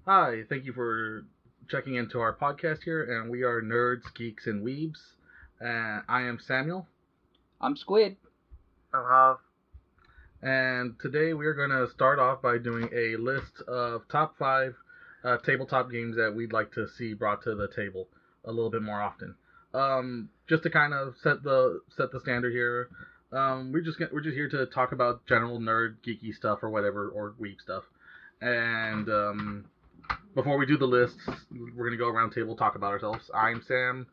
Hi, thank you for checking into our podcast here, and we are Nerds, Geeks, and Weebs. And I am Samuel, I'm Squid. and today we are going to start off by doing a list of top five tabletop games that we'd like to see brought to the table a little bit more often. Just to kind of set the standard here. We're just here to talk about general nerd geeky stuff or whatever or weeb stuff, and before we do the lists, we're gonna go around the table talk about ourselves. I'm Sam.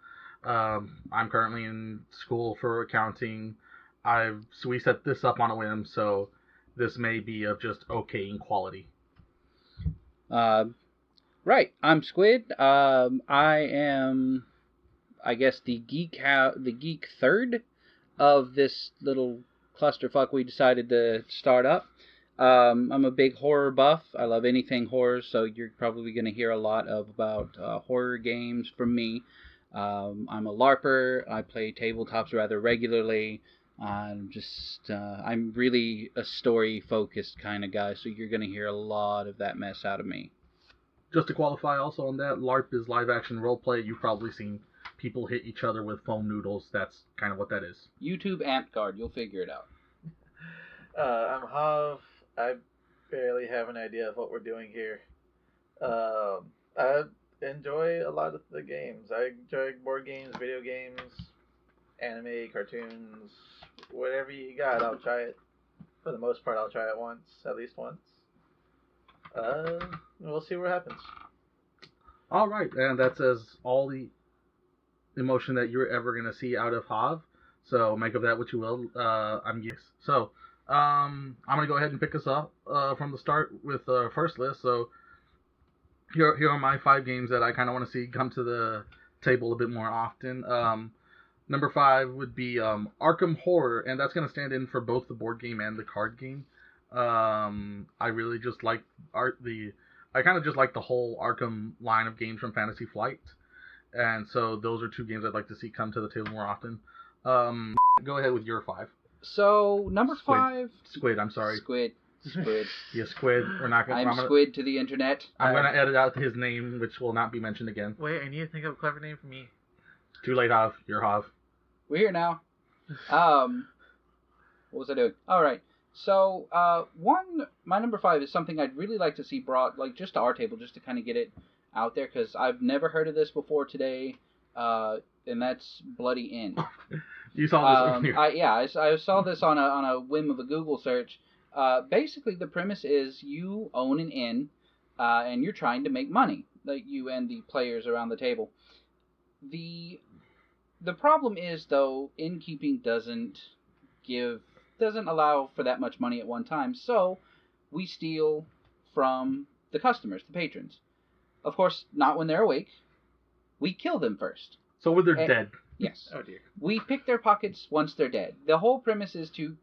I'm currently in school for accounting. We set this up on a whim, so this may be of just okay in quality. Right, I'm Squid. I am, I guess, the geek third of this little clusterfuck we decided to start up. I'm a big horror buff. I love anything horror, so you're probably going to hear a lot about horror games from me. I'm a LARPer. I play tabletops rather regularly. I'm really a story-focused kind of guy, so you're going to hear a lot of that mess out of me. Just to qualify also on that, LARP is live action roleplay. You've probably seen people hit each other with foam noodles. That's kind of what that is. YouTube Amp Guard, you'll figure it out. I'm Hav. I barely have an idea of what we're doing here. I enjoy a lot of the games. I enjoy board games, video games, anime, cartoons, whatever you got, I'll try it. For the most part, I'll try it once, at least once. We'll see what happens. All right, and that says all the emotion that you're ever gonna see out of Hav. So make of that what you will. I'm Geeks. So I'm gonna go ahead and pick us up from the start with the first list. So here are my 5 games that I kind of want to see come to the table a bit more often. Number 5 would be Arkham Horror, and that's gonna stand in for both the board game and the card game. I really just like I kind of just like the whole Arkham line of games from Fantasy Flight, and so those are 2 games I'd like to see come to the table more often. Go ahead with your 5. So number Squid. 5. Squid. I'm sorry. Squid. Yeah, Squid. We're not gonna. I'm Squid to the internet. I'm gonna edit out his name, which will not be mentioned again. Wait, I need to think of a clever name for me. Too late, Hav. You're Hav. We're here now. What was I doing? All right. So my number 5 is something I'd really like to see brought, like, just to our table, just to kind of get it out there, because I've never heard of this before today, and that's Bloody Inn. You saw this. I saw this on a whim of a Google search. Basically, the premise is you own an inn, and you're trying to make money, like you and the players around the table. The problem is, though, innkeeping doesn't allow for that much money at one time, so we steal from the customers, the patrons. Of course, not when they're awake. We kill them first. So when they're dead. Yes. Oh dear. We pick their pockets once they're dead. The whole premise is to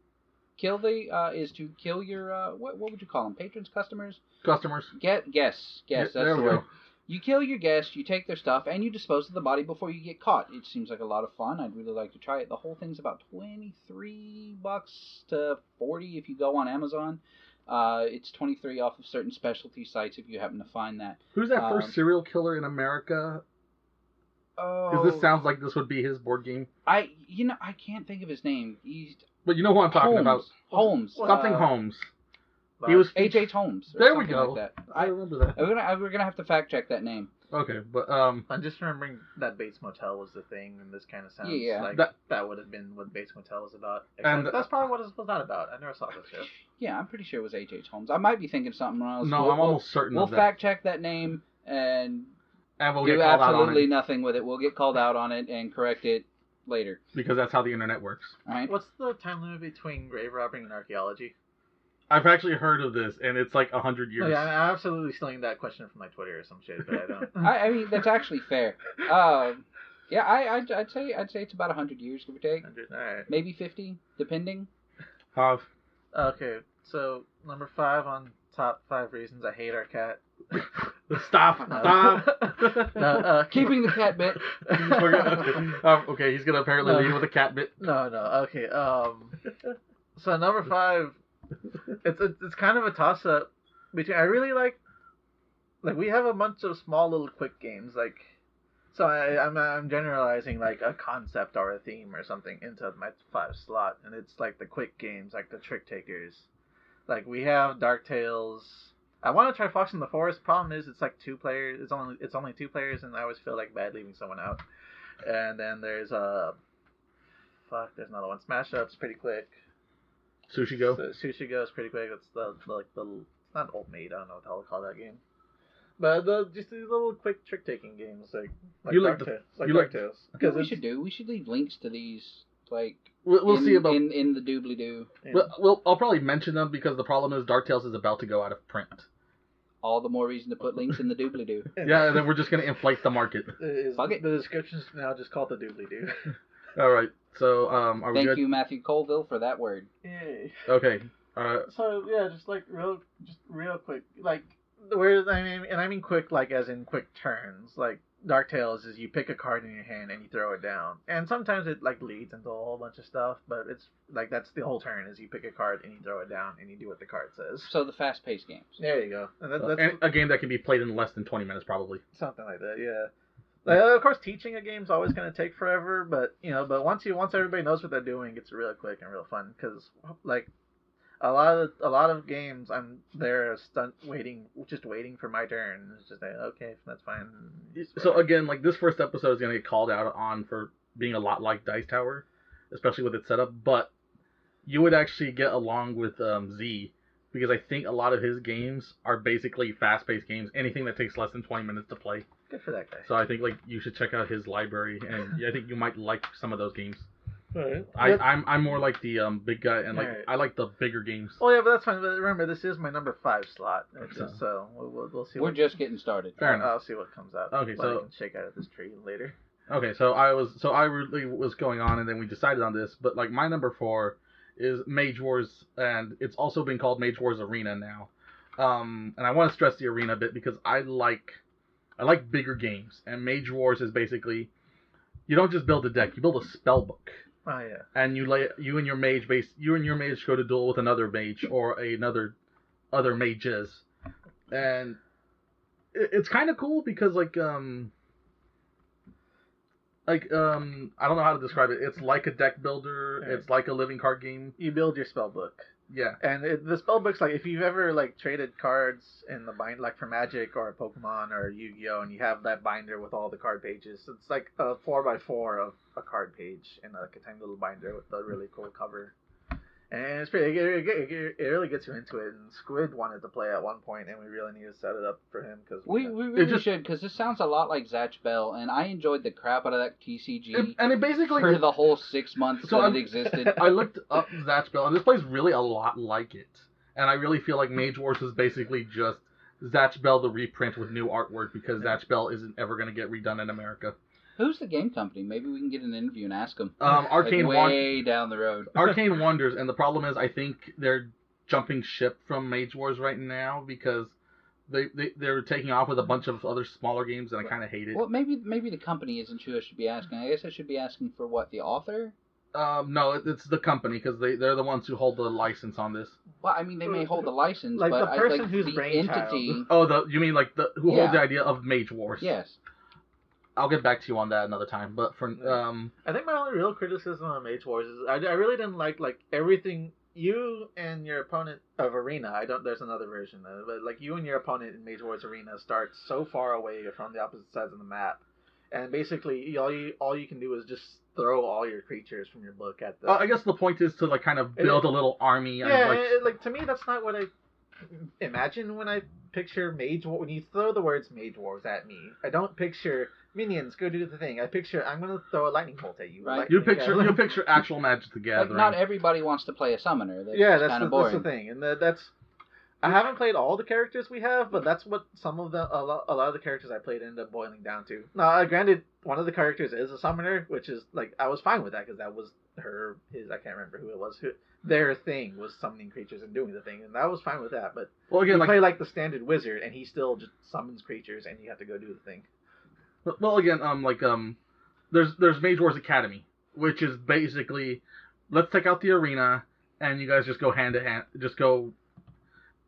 kill your what would you call them? Patrons, customers? Customers. Guests. That's there the we word. go. You kill your guests, you take their stuff, and you dispose of the body before you get caught. It seems like a lot of fun. I'd really like to try it. The whole thing's about $23 to $40 if you go on Amazon. It's $23 off of certain specialty sites if you happen to find that. Who's that first serial killer in America? Oh, Because this sounds like this would be his board game. I can't think of his name. But you know who I'm talking about. Holmes. Something Holmes. He He was H.H. Holmes. Or there we something go. Like that. I remember that. We're gonna have to fact check that name. Okay, but I'm just remembering that Bates Motel was the thing, and this kind of sounds like that would have been what Bates Motel was about. And that's probably what it was not about. I never saw this show. Yeah, I'm pretty sure it was H.H. Holmes. I might be thinking something wrong. No, I'm almost certain we'll of that. We'll fact check that name and we'll do get called out on absolutely it. nothing with it. We'll get called out on it and correct it later. Because that's how the internet works. All right. What's the time limit between grave robbing and archaeology? I've actually heard of this, and it's like 100 years. Oh, yeah, I'm absolutely stealing that question from like Twitter or some shit, but I don't. I mean, that's actually fair. Yeah, I'd say it's about 100 years, give or take. 100, all right. Maybe 50, depending. Hav. Okay, so number 5 on top 5 reasons I hate our cat. Stop. No, Keeping the cat bit. Okay, he's gonna apparently leave with a cat bit. No, okay. So number 5, it's kind of a toss up between. I really like like we have a bunch of small little quick games like. So I'm generalizing like a concept or a theme or something into my 5 slot, and it's like the quick games, like the Trick Takers. Like we have Dark Tales. I want to try Fox in the Forest. Problem is, it's like 2 players. It's only 2 players, and I always feel like bad leaving someone out. And then there's there's another one. Smash Up's pretty quick. Sushi Go. Sushi Go is pretty quick. It's the it's not Old Maid. I don't know what the hell to call that game. But just these little quick trick taking games like you like Dark Tales. Because we should leave links to these like we'll see about in the doobly doo. Yeah. Well, I'll probably mention them because the problem is Dark Tales is about to go out of print. All the more reason to put links in the doobly doo. Yeah, and then we're just gonna inflate the market. Fuck it. The description's now just called the doobly doo. All right. So are we good? Thank you, Matthew Colville, for that word. Yay. Okay. So yeah, just real quick, like I mean quick, like as in quick turns. Like Dark Tales is you pick a card in your hand and you throw it down, and sometimes it like leads into a whole bunch of stuff, but it's like that's the whole turn is you pick a card and you throw it down and you do what the card says. So the fast-paced games. There you go. And And a game that can be played in less than 20 minutes, probably. something like that. Yeah. Like, of course, teaching a game's always going to take forever, but once everybody knows what they're doing, it's real quick and real fun. Because like a lot of games, I'm there just waiting for my turn. It's just like, okay, that's fine. So again, like this first episode is gonna get called out on for being a lot like Dice Tower, especially with its setup. But you would actually get along with Z because I think a lot of his games are basically fast-paced games. Anything that takes less than 20 minutes to play. Good for that guy. So I think like you should check out his library, and I think you might like some of those games. Right. I'm more like the big guy, and like Right. I like the bigger games. Oh yeah, but that's fine. But remember, this is my number 5 slot. It's Okay. just, so we'll see. We're just getting started. Fair enough. I'll see what comes out. Okay, What I so- can shake out of this tree later. Okay, so I really was going on, and then we decided on this. But like my number 4 is Mage Wars, and it's also been called Mage Wars Arena now. And I want to stress the arena a bit because I like bigger games, and Mage Wars is basically you don't just build a deck, you build a spell book. Oh yeah. And you and your mage go to duel with another mage or other mages, and it's kind of cool because I don't know how to describe it. It's like a deck builder. Yeah. It's like a living card game. You build your spell book. Yeah. And the spell book's like if you've ever like traded cards in the bind like for Magic or Pokemon or Yu-Gi-Oh, and you have that binder with all the card pages. It's like a 4x4 of a card page in like a tiny little binder with a really cool cover. And it's pretty. It really gets you into it. And Squid wanted to play at one point, and we really need to set it up for him because We really should, because this sounds a lot like Zatch Bell, and I enjoyed the crap out of that TCG And it basically for the whole 6 months So that it existed. I looked up Zatch Bell, and this plays really a lot like it. And I really feel like Mage Wars is basically just Zatch Bell the reprint with new artwork because Zatch Bell isn't ever going to get redone in America. Who's the game company? Maybe we can get an interview and ask them. Arcane way down the road. Arcane Wonders, and the problem is I think they're jumping ship from Mage Wars right now because they're taking off with a bunch of other smaller games, and I kind of hate it. Well, maybe the company isn't who I should be asking. I guess I should be asking for what, the author? No, it's the company because they're the ones who hold the license on this. Well, I mean, they may hold the license, Like but the I person think whose the brainchild. entity. Oh, you mean like who holds Yeah. the idea of Mage Wars? Yes. I'll get back to you on that another time. But for I think my only real criticism of Mage Wars is I really didn't like everything you and your opponent of Arena. There's another version of it, but like you and your opponent in Mage Wars Arena start so far away from the opposite sides of the map, and basically all you can do is just throw all your creatures from your book at the. I guess the point is to like kind of build a little army. Yeah, and, like to me that's not what I imagine when I picture Mage War. When you throw the words Mage Wars at me, I don't picture minions go do the thing. I picture I'm gonna throw a lightning bolt at you. Right. you picture actual Magic the Gathering. Like, not everybody wants to play a summoner. That's Yeah, that's kind the, of boring. that's the thing, and that's. I haven't played all the characters we have, but that's what some of a lot of the characters I played end up boiling down to. Now, granted, one of the characters is a summoner, which is like I was fine with that because that was his I can't remember who it was. Their thing was summoning creatures and doing the thing, and I was fine with that. But well, again, you play like the standard wizard, and he still just summons creatures, and you have to go do the thing. Well, again, there's Mage Wars Academy, which is basically let's take out the arena, and you guys just go hand to hand, just go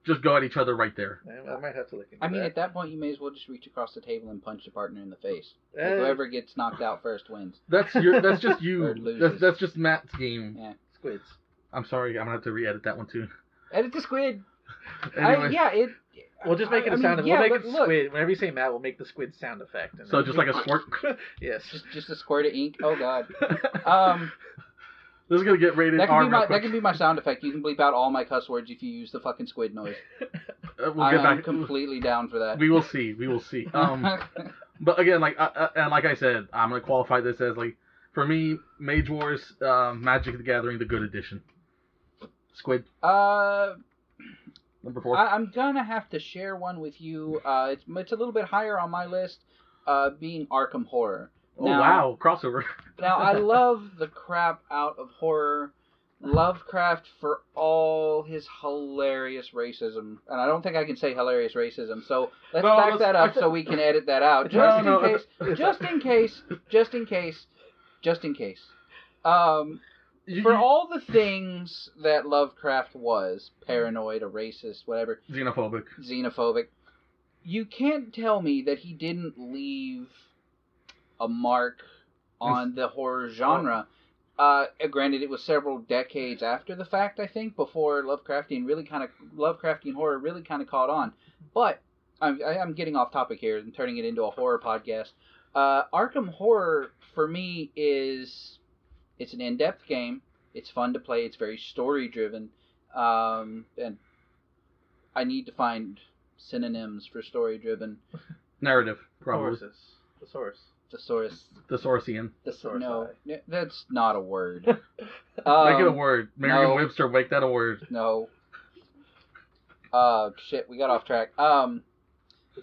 just go at each other right there. I might have to look into I mean, that. at that point, you may as well just reach across the table and punch the partner in the face. Like, Eh. whoever gets knocked out first wins. That's just Or you. loses. That's just Matt's game. Yeah. Squids. I'm sorry, I'm gonna have to re-edit that one too. Edit the squid. Anyway, We'll just make it a sound effect. Yeah, We'll make but it look, squid. Whenever you say Matt, we'll make the squid sound effect. And so then- just like a squirt. Yes. just a squirt of ink. Oh god. This is gonna get rated That R. can real that quick. can be my sound effect. You can bleep out all my cuss words if you use the fucking squid noise. We'll get I'm back. completely down for that. We will see. We will see. But again, like and like I said, I'm gonna qualify this as like for me, Mage Wars, Magic the Gathering, the good edition. Squid. Number 4. I'm gonna have to share one with you. It's a little bit higher on my list, being Arkham Horror. Oh wow, crossover. Now I love the crap out of horror. Lovecraft for all his hilarious racism, and I don't think I can say hilarious racism. So let's back that up so we can edit that out, just in case. For all the things that Lovecraft was, paranoid, a racist, whatever, xenophobic, you can't tell me that he didn't leave a mark on the horror genre. Granted, it was several decades after the fact, I think, before Lovecraftian horror really kind of caught on. But I'm getting off topic here and turning it into a horror podcast. Arkham Horror for me it's an in-depth game. It's fun to play. It's very story-driven, and I need to find synonyms for story-driven. Narrative, probably. Thesaurus. Thesaurasian. No, that's not a word. Make it a word. Merriam-Webster, make that a word. No. Shit, we got off track.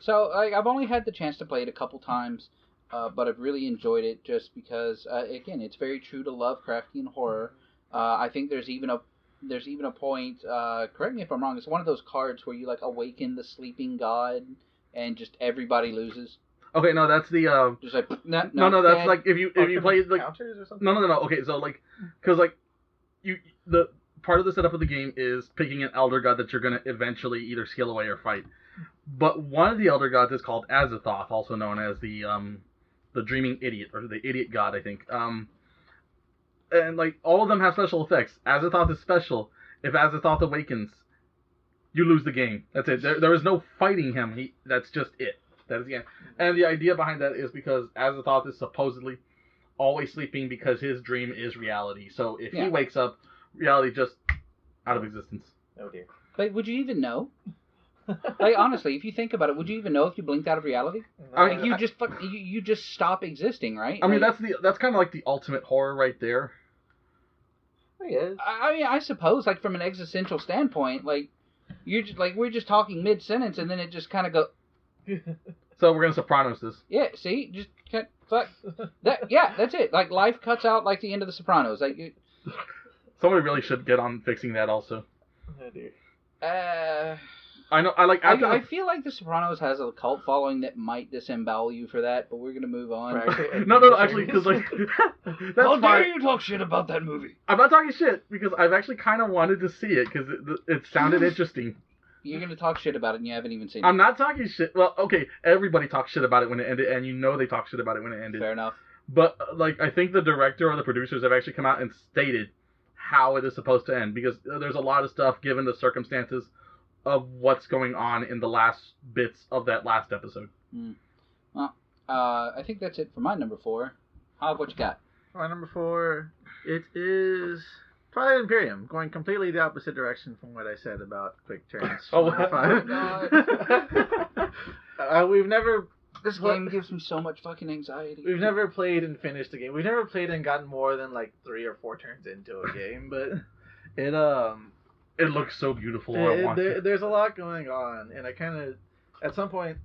So I've only had the chance to play it a couple times, but I've really enjoyed it just because, again, it's very true to Lovecraftian horror. I think there's even a point. Correct me if I'm wrong. It's one of those cards where you like awaken the sleeping god, and just everybody loses. Okay, no, that's the Just like no, that's like if you play like counters or something. no. Okay, so like, because like the part of the setup of the game is picking an elder god that you're gonna eventually either scale away or fight. But one of the elder gods is called Azathoth, also known as the dreaming idiot or the idiot god, I think. And like all of them have special effects. Azathoth is special. If Azathoth awakens, you lose the game. That's it. There is no fighting him. That's just it. That is the end. And the idea behind that is because Azathoth is supposedly always sleeping because his dream is reality. So if he wakes up, reality just out of existence. Oh dear. But would you even know? Like honestly, if you think about it, would you even know if you blinked out of reality? Like you just stop existing, right? I mean, that's kind of like the ultimate horror right there. I guess. I mean, I suppose, like from an existential standpoint, like you're just like we're just talking mid sentence, and then it just kind of go. So we're gonna Sopranos this. Yeah, see, just fuck that. Yeah, that's it. Like life cuts out like the end of The Sopranos. Like somebody really should get on fixing that also. Oh dear. I know. I feel like The Sopranos has a cult following that might disembowel you for that, but we're gonna move on. No, actually, because like that's how dare fine. you talk shit about that movie? I'm not talking shit because I've actually kind of wanted to see it because it sounded interesting. You're gonna talk shit about it and you haven't even seen it. I'm not talking shit. Well, okay, everybody talks shit about it when it ended, and you know they talk shit about it when it ended. Fair enough. But like, I think the director or the producers have actually come out and stated how it is supposed to end because there's a lot of stuff given the circumstances of what's going on in the last bits of that last episode. Well, I think that's it for my number 4. What you got? My number 4, it is Twilight Imperium, going completely the opposite direction from what I said about quick turns. Oh, we've never. This game gives me so much fucking anxiety. We've never played and finished a game. We've never played and gotten more than like 3 or 4 turns into a game, but it looks so beautiful. There's a lot going on, and I kind of, at some point,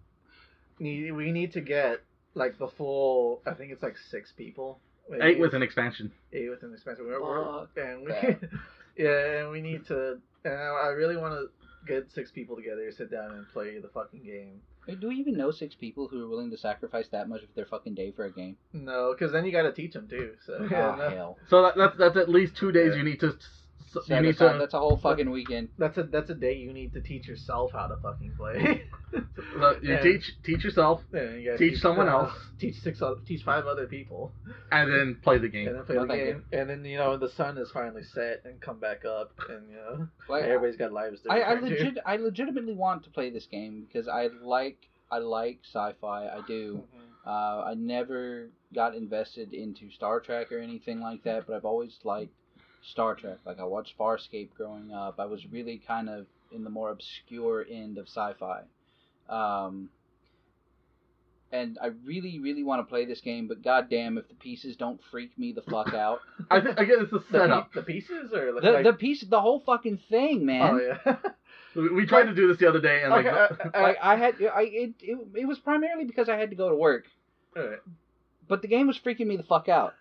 we need to get like the full. I think it's like 6 people. 8 with an expansion. 8 with an expansion. And we need to. And I really want to get 6 people together, sit down, and play the fucking game. Wait, do we even know 6 people who are willing to sacrifice that much of their fucking day for a game? No, because then you got to teach them too. So hell. So that's at least 2 days you need to set aside. That's a whole fucking weekend. That's a day you need to teach yourself how to fucking play. You teach yourself, you teach someone else, teach 5 other people, and then play the game. And then play the game, and then the sun is finally set and come back up, and everybody's got lives. I legitimately want to play this game because I like sci-fi. I do. Mm-hmm. I never got invested into Star Trek or anything like that, but I've always liked Star Trek. Like, I watched Farscape growing up. I was really kind of in the more obscure end of sci-fi. And I really, really want to play this game, but goddamn, if the pieces don't freak me the fuck out. Again, it's the setup. The pieces, or the whole fucking thing, man. Oh yeah. We tried to do this the other day, and it was primarily because I had to go to work. Right. But the game was freaking me the fuck out.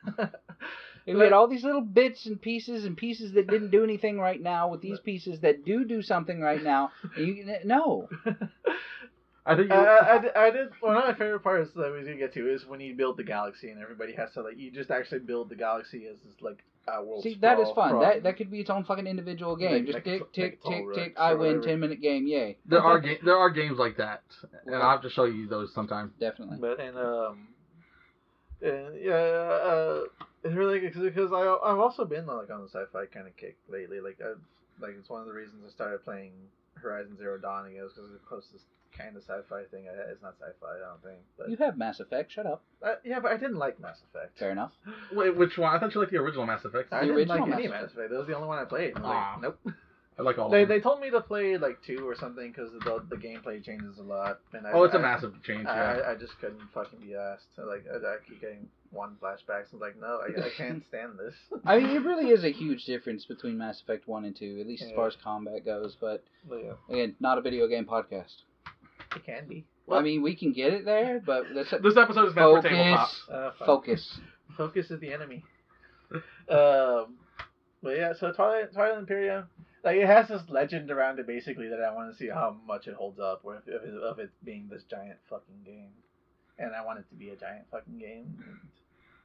We had all these little bits and pieces that didn't do anything right now with these pieces that do something right now. No. I think I did. One of my favorite parts that we did get to is when you build the galaxy and everybody has to you just actually build the galaxy as this world. See, that is fun. That could be its own fucking individual game. Just tick. I win. 10-minute game. Yay. There are games like that, and I'll have to show you those sometime. Definitely. But it's really because I've also been on the sci-fi kind of kick lately. It's one of the reasons I started playing Horizon Zero Dawn again, because it's the closest kind of sci-fi thing. It's not sci-fi, I don't think. But you have Mass Effect. Shut up. Yeah, but I didn't like Mass Effect. Fair enough. Wait, which one? I thought you liked the original Mass Effect. I didn't like any Mass Effect. That was the only one I played. Nope. I like all. They told me to play 2 or something because the gameplay changes a lot. And it's a massive change. Yeah. I just couldn't fucking be asked. I keep getting one flashbacks. I'm like, no, I can't stand this. I mean, it really is a huge difference between Mass Effect 1 and 2, at least as far as combat goes. But again, not a video game podcast. It can be. Well, I mean, we can get it there, but this episode is meant for tabletop. Focus. Focus is the enemy. But yeah, so Twilight Imperium, it has this legend around it basically that I want to see how much it holds up with of it being this giant fucking game, and I want it to be a giant fucking game. And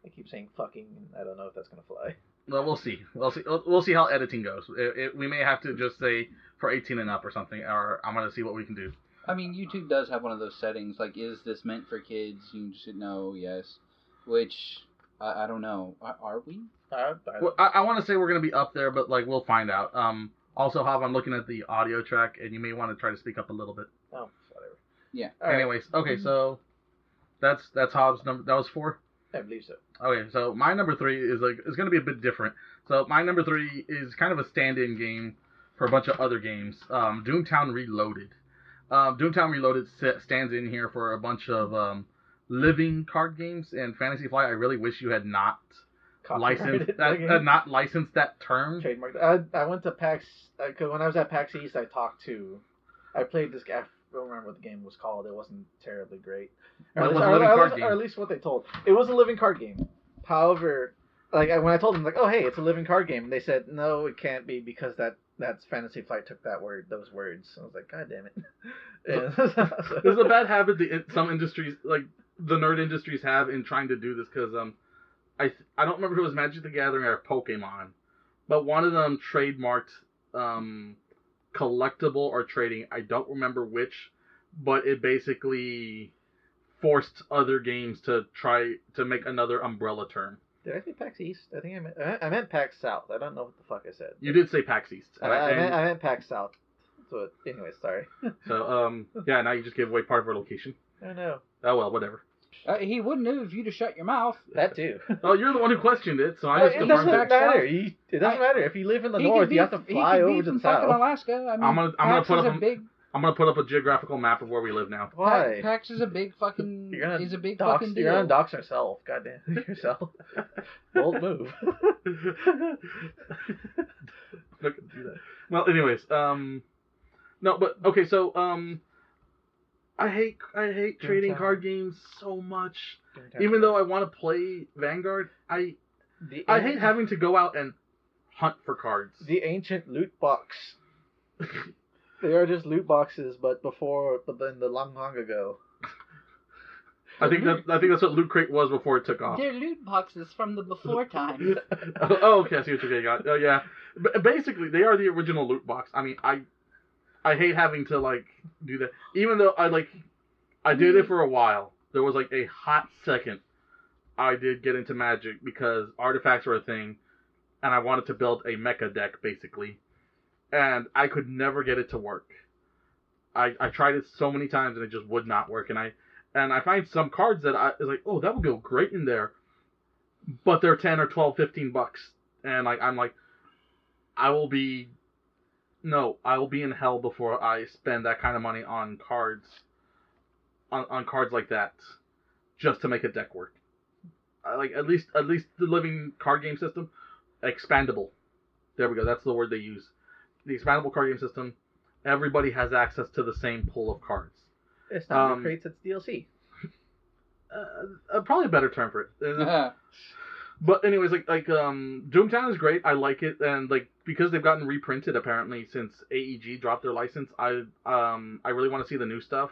I keep saying fucking, and I don't know if that's gonna fly. Well, we'll see. We'll see how editing goes. We may have to just say for 18 and up or something, or I'm gonna see what we can do. I mean, YouTube does have one of those settings, is this meant for kids? You just no, yes. Which, I don't know. Are we? I want to say we're going to be up there, but, we'll find out. Also, Hav, I'm looking at the audio track, and you may want to try to speak up a little bit. Oh, whatever. Yeah. Anyways, okay, so that's Hav's number. That was 4? I believe so. Okay, so my number 3 is going to be a bit different. So my number 3 is kind of a stand-in game for a bunch of other games. Doomtown Reloaded. Doomtown Reloaded stands in here for a bunch of living card games, and Fantasy Flight, I really wish you had not licensed that term. Trademarked. I went to PAX, cause when I was at PAX East, I played this guy. I don't remember what the game was called. It wasn't terribly great. Or at least what they told. It was a living card game. However, when I told them, oh hey, it's a living card game, and they said no, it can't be because that's Fantasy Flight took those words. I was like, God damn it. There's a bad habit that some industries, the nerd industries, have in trying to do this, because I don't remember if it was Magic the Gathering or Pokemon, but one of them trademarked collectible or trading. I don't remember which, but it basically forced other games to try to make another umbrella term. Did I say PAX East? I think I meant PAX South. I don't know what the fuck I said. You did say PAX East. I meant PAX South. So anyway, sorry. So yeah, now you just gave away part of our location. I know. Oh well, whatever. He wouldn't have if you'd have shut your mouth. That too. Oh, you're the one who questioned it, so I just confirmed it. It doesn't matter. It doesn't matter if you live in the north. You have to fly over to the south. Fucking Alaska. I mean, I'm gonna put up a geographical map of where we live now. Why? PAX is a big fucking. Fucking deal. You're gonna dox yourself. Goddamn yourself. Bold move. Not gonna do that. Well, anyways, no, but okay, so I hate trading card games so much. Even though I want to play Vanguard, I hate having to go out and hunt for cards. The ancient loot box. They are just loot boxes, but in the long ago. I think that's what Loot Crate was before it took off. They're loot boxes from the before times. Oh, okay, I see what you're getting at. Oh, yeah. Basically, they are the original loot box. I mean, I hate having to, like, do that. Even though I did it for a while. There was, like, a hot second I did get into Magic because artifacts were a thing, and I wanted to build a mecha deck, basically. And I could never get it to work. I tried it so many times, and it just would not work. And I find some cards that I was like, oh, that would go great in there. But they're 10 or 12, 15 bucks. And, like, I'm like, I will be in hell before I spend that kind of money on cards. On cards like that, just to make a deck work. Like at least the living card game system, expandable. There we go. That's the word they use. The expandable card game system. Everybody has access to the same pool of cards. It's not Loot Crates, it's DLC. Probably a better term for it. But anyways, like Doomtown is great. I like it, and like because they've gotten reprinted apparently since AEG dropped their license. I really want to see the new stuff.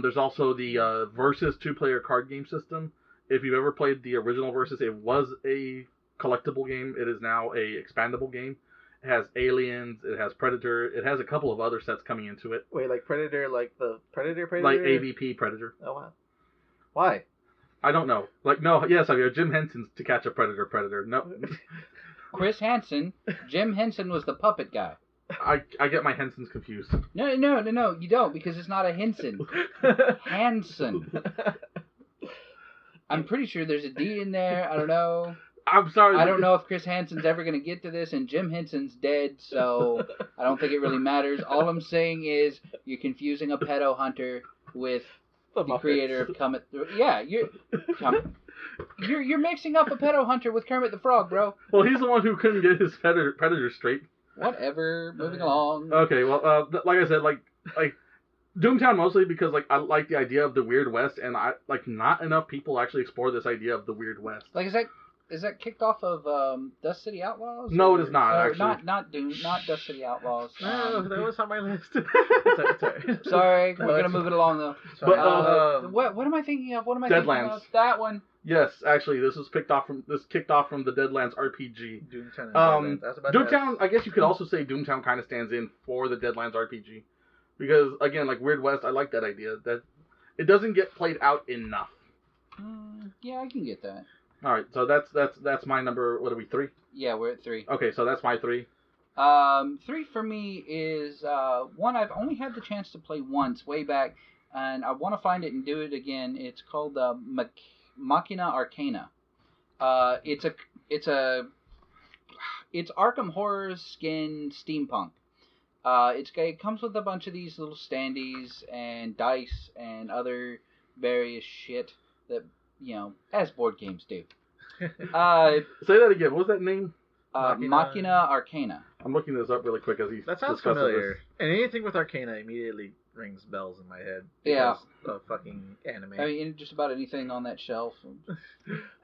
There's also the Versus 2-player card game system. If you've ever played the original Versus, it was a collectible game. It is now a expandable game. It has Aliens. It has Predator. It has a couple of other sets coming into it. Wait, like Predator, like the Predator? Like AVP Predator. Oh, wow. Why? I don't know. Like, no, yes, Javier, Jim Henson's To Catch a Predator. No. Chris Hansen. Jim Henson was the puppet guy. I get my Hensons confused. No, you don't, because it's not a Henson. Hansen. I'm pretty sure there's a D in there. I don't know. I'm sorry. I don't know if Chris Hansen's ever going to get to this, and Jim Henson's dead, so I don't think it really matters. All I'm saying is you're confusing a pedo hunter with the creator of Kermit. Yeah, you're mixing up a pedo hunter with Kermit the Frog, bro. Well, he's the one who couldn't get his predator straight. Whatever. Moving along. Okay, well, like I said, like Doomtown mostly because like I like the idea of the Weird West, and I like not enough people actually explore this idea of the Weird West. Like, is that kicked off of Dust City Outlaws? No, it is not. Actually, not Dust City Outlaws. No, that was on my list. Sorry, we're gonna move it along though. But what am I thinking of? What am I Deadlands. thinking of? That one. Yes, actually, this kicked off from the Deadlands RPG. Doomtown. Doomtown. I guess you could also say Doomtown kind of stands in for the Deadlands RPG, because again, like Weird West, I like that idea that it doesn't get played out enough. Yeah, I can get that. All right, so that's my number. What are we, 3? Yeah, we're at 3. Okay, so that's my 3. 3 for me is one I've only had the chance to play once way back, and I want to find it and do it again. It's called Machina Arcana. It's Arkham Horror's skin steampunk. It comes with a bunch of these little standees and dice and other various shit that, you know, as board games do. Say that again. What was that name? Machina Arcana. I'm looking this up really quick as he That sounds familiar. This. And anything with Arcana immediately rings bells in my head. Yeah. Of fucking anime. I mean, just about anything on that shelf.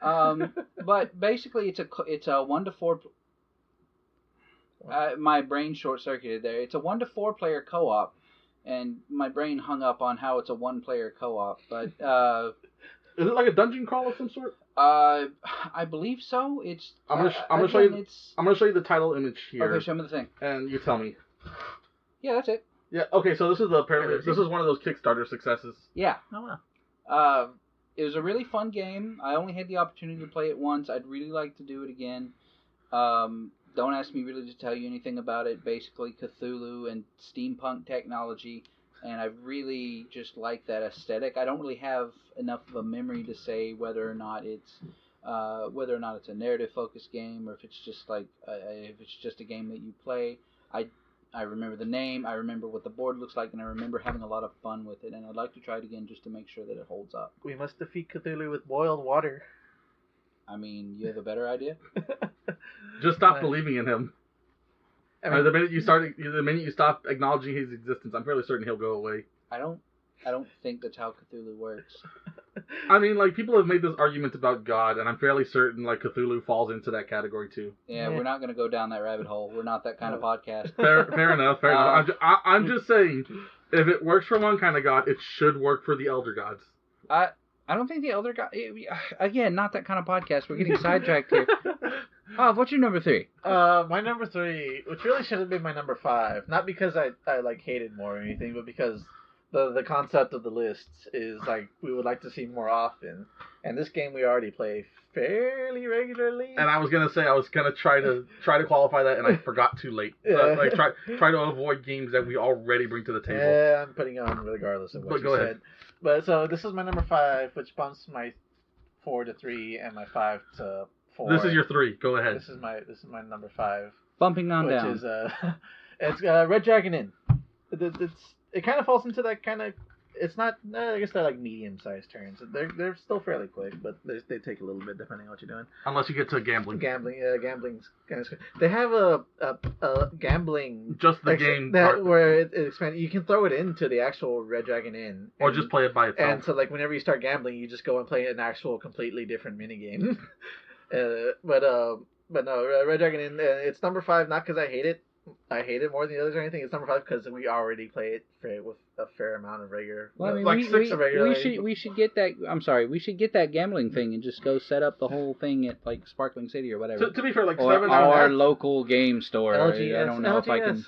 But basically, it's a 1 to 4. My brain short-circuited there. It's a 1 to 4 player co-op, and my brain hung up on how it's a 1-player co-op. But is it like a dungeon crawl of some sort? I believe so. It's. I'm gonna show you. I'm gonna show you the title image here. Okay, show me the thing. And you tell me. Yeah, that's it. Yeah. Okay. So this is one of those Kickstarter successes. Yeah. Oh wow. It was a really fun game. I only had the opportunity to play it once. I'd really like to do it again. Don't ask me really to tell you anything about it. Basically, Cthulhu and steampunk technology. And I really just like that aesthetic. I don't really have enough of a memory to say whether or not it's a narrative focused game or if it's just a game that you play. I remember the name, I remember what the board looks like, and I remember having a lot of fun with it. And I'd like to try it again just to make sure that it holds up. We must defeat Cthulhu with boiled water. I mean, you have a better idea? Just stop believing in him. I mean, the minute you stop acknowledging his existence, I'm fairly certain he'll go away. I don't think that's how Cthulhu works. I mean, like, people have made this argument about God, and I'm fairly certain, like, Cthulhu falls into that category, too. Yeah, we're not going to go down that rabbit hole. We're not that kind of podcast. Fair enough. I'm just saying, if it works for one kind of God, it should work for the elder gods. I don't think the Elder God... Again, not that kind of podcast. We're getting sidetracked here. What's your number 3? My number 3, which really should have been my number 5, not because I like hated more or anything, but because the concept of the lists is like we would like to see more often, and this game we already play fairly regularly. And I was gonna say I was gonna try to qualify that, and I forgot too late. Yeah. So, like try to avoid games that we already bring to the table. Yeah, I'm putting on regardless of what you go said. ahead. But so this is my number 5, which bumps my 4 to 3 and my 5 to 4. This is your 3. Go ahead. This is my number 5. Bumping on which down. Is it's Red Dragon Inn. It kind of falls into that kind of. It's not. I guess they're like medium-sized turns. They're still fairly quick, but they take a little bit depending on what you're doing. Unless you get to gambling. Gambling's kind of. They have a gambling. Just the game that where it expands. You can throw it into the actual Red Dragon Inn, or just play it by itself. And so, like, whenever you start gambling, you just go and play an actual completely different minigame. But no, Red Dragon Inn. It's number 5, not because I hate it. I hate it more than the others or anything. It's number 5 because we already play it with a fair amount of regular. Well, I mean, like 6 of regular. We should get that. I'm sorry. We should get that gambling thing and just go set up the whole thing at like Sparkling City or whatever. To be fair, like or 7 our local game store. LGS, I don't know if I can.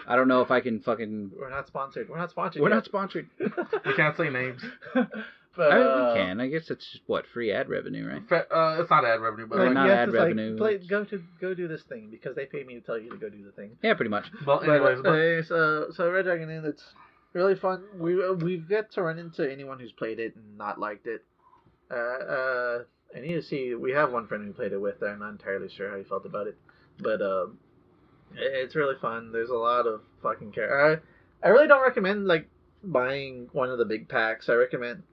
I don't know if I can fucking. We're not sponsored. We're not sponsored. We're not sponsored. We can't say names. But, I mean, we can. I guess it's just, what, free ad revenue, right? It's not ad revenue, but Like, not ad revenue. Go do this thing because they pay me to tell you to go do the thing. Yeah, pretty much. Well, anyways, so Red Dragon Inn, it's really fun. We've yet to run into anyone who's played it and not liked it. I need to see. We have one friend who played it with. I'm not entirely sure how he felt about it, but it's really fun. There's a lot of fucking care. I really don't recommend like buying one of the big packs. I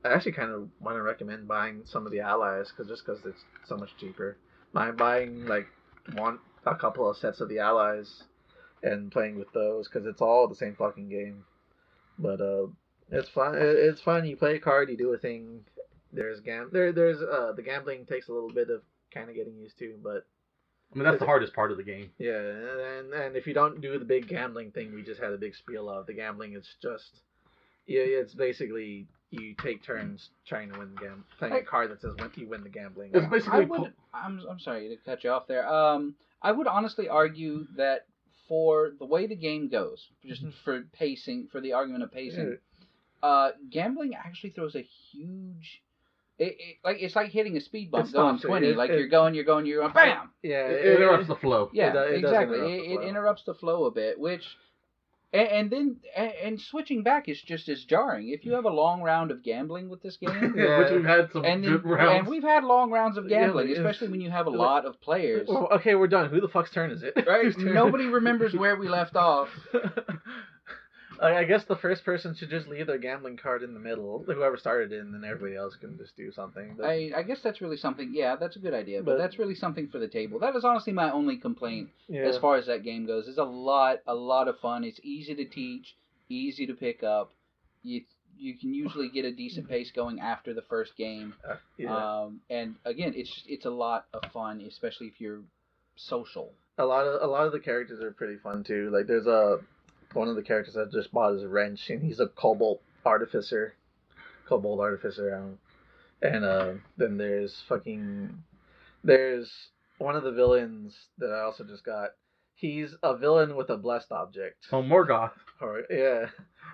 actually kind of want to recommend buying some of the allies because it's so much cheaper. Buying like a couple of sets of the allies and playing with those because it's all the same fucking game. But it's fun. It's fun. You play a card, you do a thing. There's the gambling takes a little bit of kind of getting used to, but I mean that's the hardest part of the game. Yeah, and if you don't do the big gambling thing, we just had a big spiel of the gambling. It's just it's basically you take turns trying to win the game, playing a card that says when you win the gambling. It's basically. I'm sorry to cut you off there. I would honestly argue that for the way the game goes, just for pacing, for the argument of pacing, gambling actually throws a huge. It's like hitting a speed bump going 20. You're going, bam! Yeah, it interrupts the flow. Yeah, exactly. It interrupts the flow a bit, which. And then switching back is just as jarring. If you have a long round of gambling with this game, which we've had some good rounds. And we've had long rounds of gambling, especially when you have a lot of players. Well, okay, we're done. Who the fuck's turn is it? Right? Nobody remembers where we left off. I guess the first person should just leave their gambling card in the middle. Whoever started it, and then everybody else can just do something. But I guess that's really something. Yeah, that's a good idea. But that's really something for the table. That is honestly my only complaint as far as that game goes. It's a lot of fun. It's easy to teach, easy to pick up. You can usually get a decent pace going after the first game. And again, it's a lot of fun, especially if you're social. A lot of the characters are pretty fun too. Like there's one of the characters I just bought is a wrench, and he's a kobold artificer. And then there's one of the villains that I also just got. He's a villain with a blessed object. Oh, Morgoth. Yeah.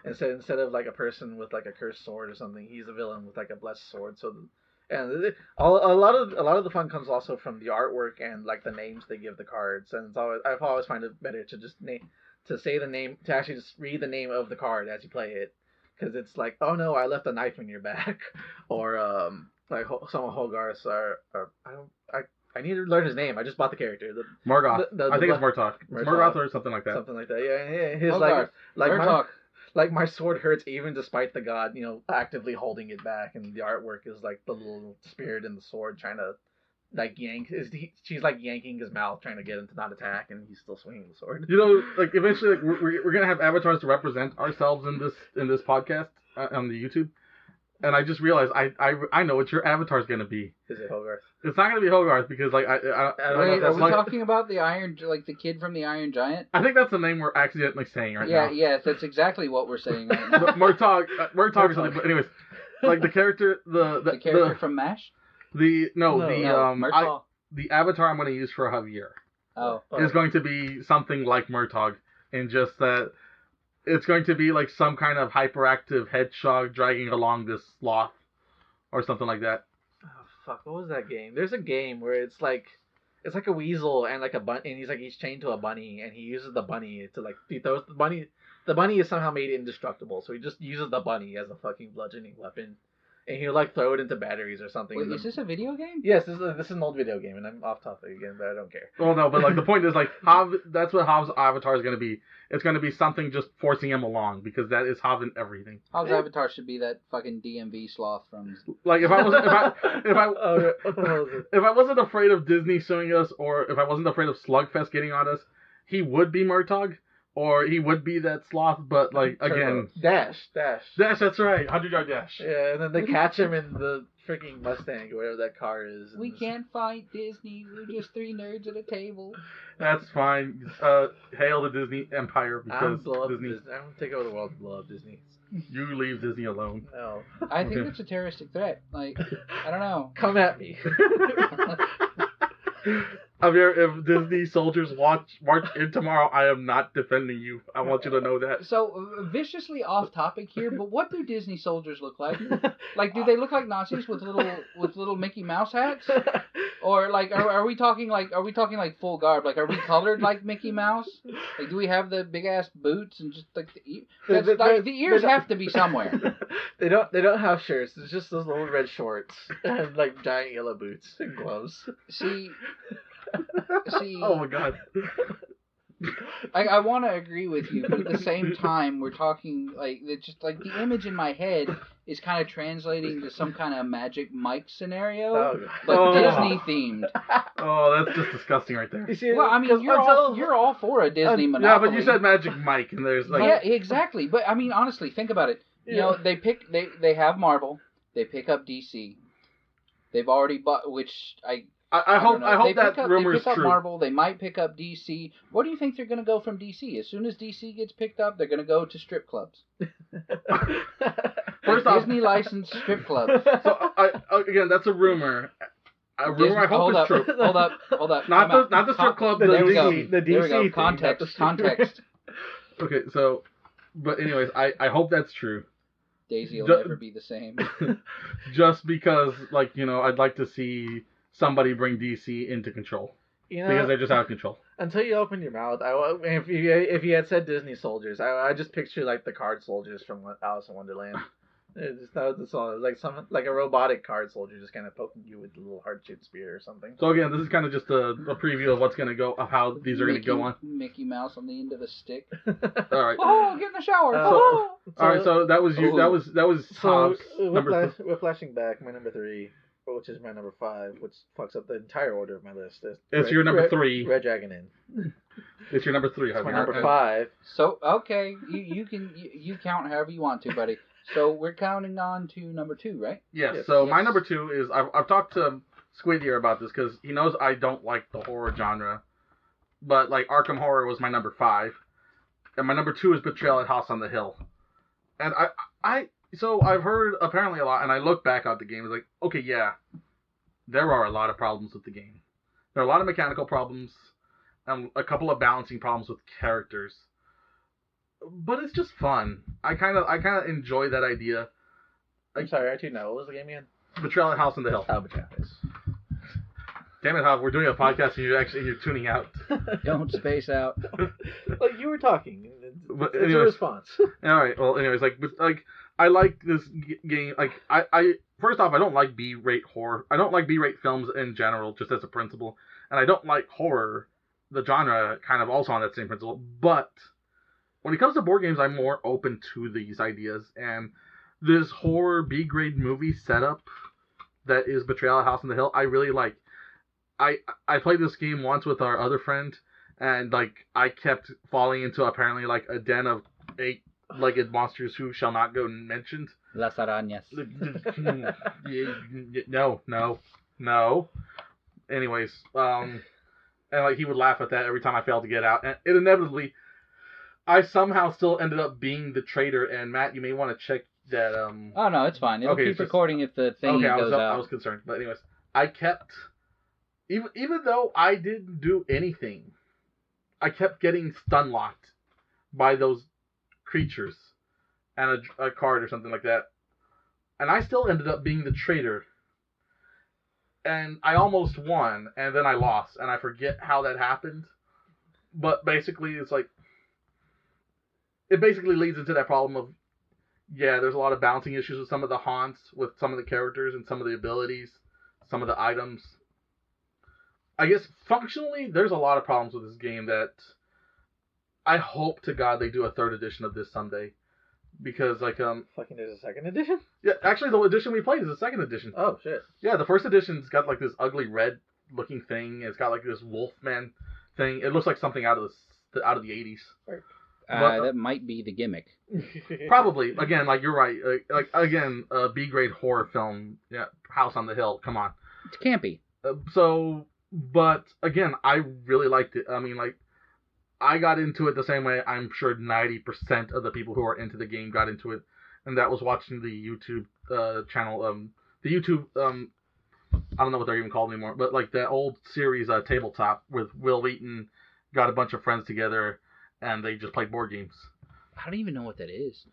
Instead of like a person with like a cursed sword or something, he's a villain with like a blessed sword. So, and a lot of the fun comes also from the artwork and like the names they give the cards. And I've always find it better to just say the name, to actually just read the name of the card as you play it, because it's like, oh no, I left a knife in your back, or like some of Hogarth's I need to learn his name. I just bought the character. Morgoth. I think it's Murtok. Morgoth or something like that. Something like that. Yeah. His Hogarth. My sword hurts even despite the god, actively holding it back, and the artwork is like the little spirit in the sword trying to like she's like yanking his mouth trying to get him to not attack, and he's still swinging the sword. Like eventually, like we're gonna have avatars to represent ourselves in this podcast on the YouTube, and I just realized I know what your avatar's gonna be. Is it Hogarth? It's not gonna be Hogarth because like Wait, are we talking about the kid from the Iron Giant? I think that's the name we're accidentally saying right now. Yeah, yes, that's exactly what we're saying right now. Murtok or something. But anyways, like the character, The character from MASH? the Murtaugh. the avatar I'm going to use for Javier Oh. is going to be something like Murtaugh, in just that it's going to be like some kind of hyperactive hedgehog dragging along this sloth or something like that. Oh, fuck, what was that game? There's a game where it's like a weasel and like a bunny, and he's chained to a bunny, and he uses the bunny to like he throws the bunny. The bunny is somehow made indestructible, so he just uses the bunny as a fucking bludgeoning weapon, and he'll like throw it into batteries or something. Wait, is this a video game? Yes, this is an old video game, and I'm off topic again, but I don't care. Well, no, but like the point is like that's what Hav's avatar is going to be. It's going to be something just forcing him along, because that is Hav in everything. Hav's avatar should be that fucking DMV sloth from. Like if I wasn't afraid of Disney suing us, or if I wasn't afraid of Slugfest getting on us, he would be Murtaugh, or he would be that sloth. But like again, Dash. That's right, 100-yard dash. Yeah, and then they catch him in the freaking Mustang or whatever that car is. We can't fight Disney. We're just three nerds at a table. That's fine. Hail the Disney Empire, because Disney. I'm gonna take over the world and blow up Disney. You leave Disney alone. No. I think it's a terroristic threat. Like, I don't know. Come at me. Javier, if Disney soldiers march in tomorrow, I am not defending you. I want you to know that. So, viciously off topic here, but what do Disney soldiers look like? Like, do they look like Nazis with little Mickey Mouse hats? Or like, are we talking like full garb? Like, are we colored like Mickey Mouse? Like, do we have the big ass boots and just like the ears have to be somewhere? They don't have shirts. It's just those little red shorts and like giant yellow boots and gloves. See. Oh my god. I want to agree with you, but at the same time, we're talking like it's just like the image in my head is kind of translating to some kind of Magic Mike scenario, but Disney themed. Oh, that's just disgusting right there. Well, I mean, you're all for a Disney monopoly. Yeah, but you said Magic Mike, and there's like yeah, exactly. But I mean, honestly, think about it. You know, they have Marvel, they pick up DC, they've already bought, which I hope that rumor is true. They pick up Marvel. They might pick up DC. What do you think they're going to go from DC? As soon as DC gets picked up, they're going to go to strip clubs. First off, Disney licensed strip clubs. So again, that's a rumor. A rumor I hope is true. Hold up. Not the strip club. The DC. There we go. Context. Okay, so, but anyways, I hope that's true. Daisy will never be the same. Just because, like, you know, I'd like to see somebody bring DC into control. You know, because they're just out of control. Until you open your mouth, if you had said Disney soldiers, I just picture like the card soldiers from Alice in Wonderland. It's like a robotic card soldier just kind of poking you with a little heart-shaped spear or something. So again, this is kind of just a preview of what's going to go, of how these are going to go on. Mickey Mouse on the end of a stick. All right. Oh, get in the shower. All right. So that was you. That was so we're flashing back. My number 3, which is my number 5, which fucks up the entire order of my list. It's your number 3. Red Dragon Inn. It's your number 3. It's my number 5. So okay, you count however you want to, buddy. So we're counting on to number 2, right? Yes. So my number 2 is I've talked to Squid here about this because he knows I don't like the horror genre, but like Arkham Horror was my number 5, and my number 2 is Betrayal at House on the Hill, and so I've heard apparently a lot, and I look back at the game, it's like, okay, yeah, there are a lot of problems with the game. There are a lot of mechanical problems, and a couple of balancing problems with characters. But it's just fun. I kind of enjoy that idea. I'm sorry, I too know. What was the game again? Betrayal at House on the Hill. Oh, Betrayal. Damn it, Hav, we're doing a podcast and you're tuning out. Don't space out. Like you were talking. It's a response. All right. Well, anyways, like I like this game. Like I first off, I don't like B-rate horror. I don't like B-rate films in general, just as a principle, and I don't like horror, the genre, kind of also on that same principle. But when it comes to board games, I'm more open to these ideas, and this horror B-grade movie setup that is Betrayal at House on the Hill, I really like. I played this game once with our other friend, and like I kept falling into apparently like a den of 8-legged monsters who shall not go mentioned. Las arañas. No. Anyways, and like he would laugh at that every time I failed to get out, and it inevitably, I somehow still ended up being the traitor. And Matt, you may want to check that Oh no, it's fine. It'll Okay, keep it's just- recording if the thing goes I out. was concerned, but anyways, I kept even though I didn't do anything, I kept getting stun locked by those creatures and a card or something like that, and I still ended up being the traitor. And I almost won, and then I lost, and I forget how that happened. But basically, it's like it basically leads into that problem of there's a lot of balancing issues with some of the haunts, with some of the characters and some of the abilities, some of the items. I guess functionally, there's a lot of problems with this game that I hope to God they do a third edition of this someday. Because Fucking there's a second edition? yeah, actually the edition we played is the second edition. Oh shit. Yeah, the first edition's got like this ugly red looking thing. It's got like this Wolfman thing. It looks like something out of the 80s. That might be the gimmick. Probably. Again, like you're right. Again, a B grade horror film. Yeah, House on the Hill. Come on. It's campy. But again, I really liked it. I mean, like, I got into it the same way I'm sure 90% of the people who are into the game got into it, and that was watching the YouTube channel. The YouTube, I don't know what they're even called anymore, but like that old series, Tabletop, with Will Wheaton, got a bunch of friends together, and they just played board games. I don't even know what that is.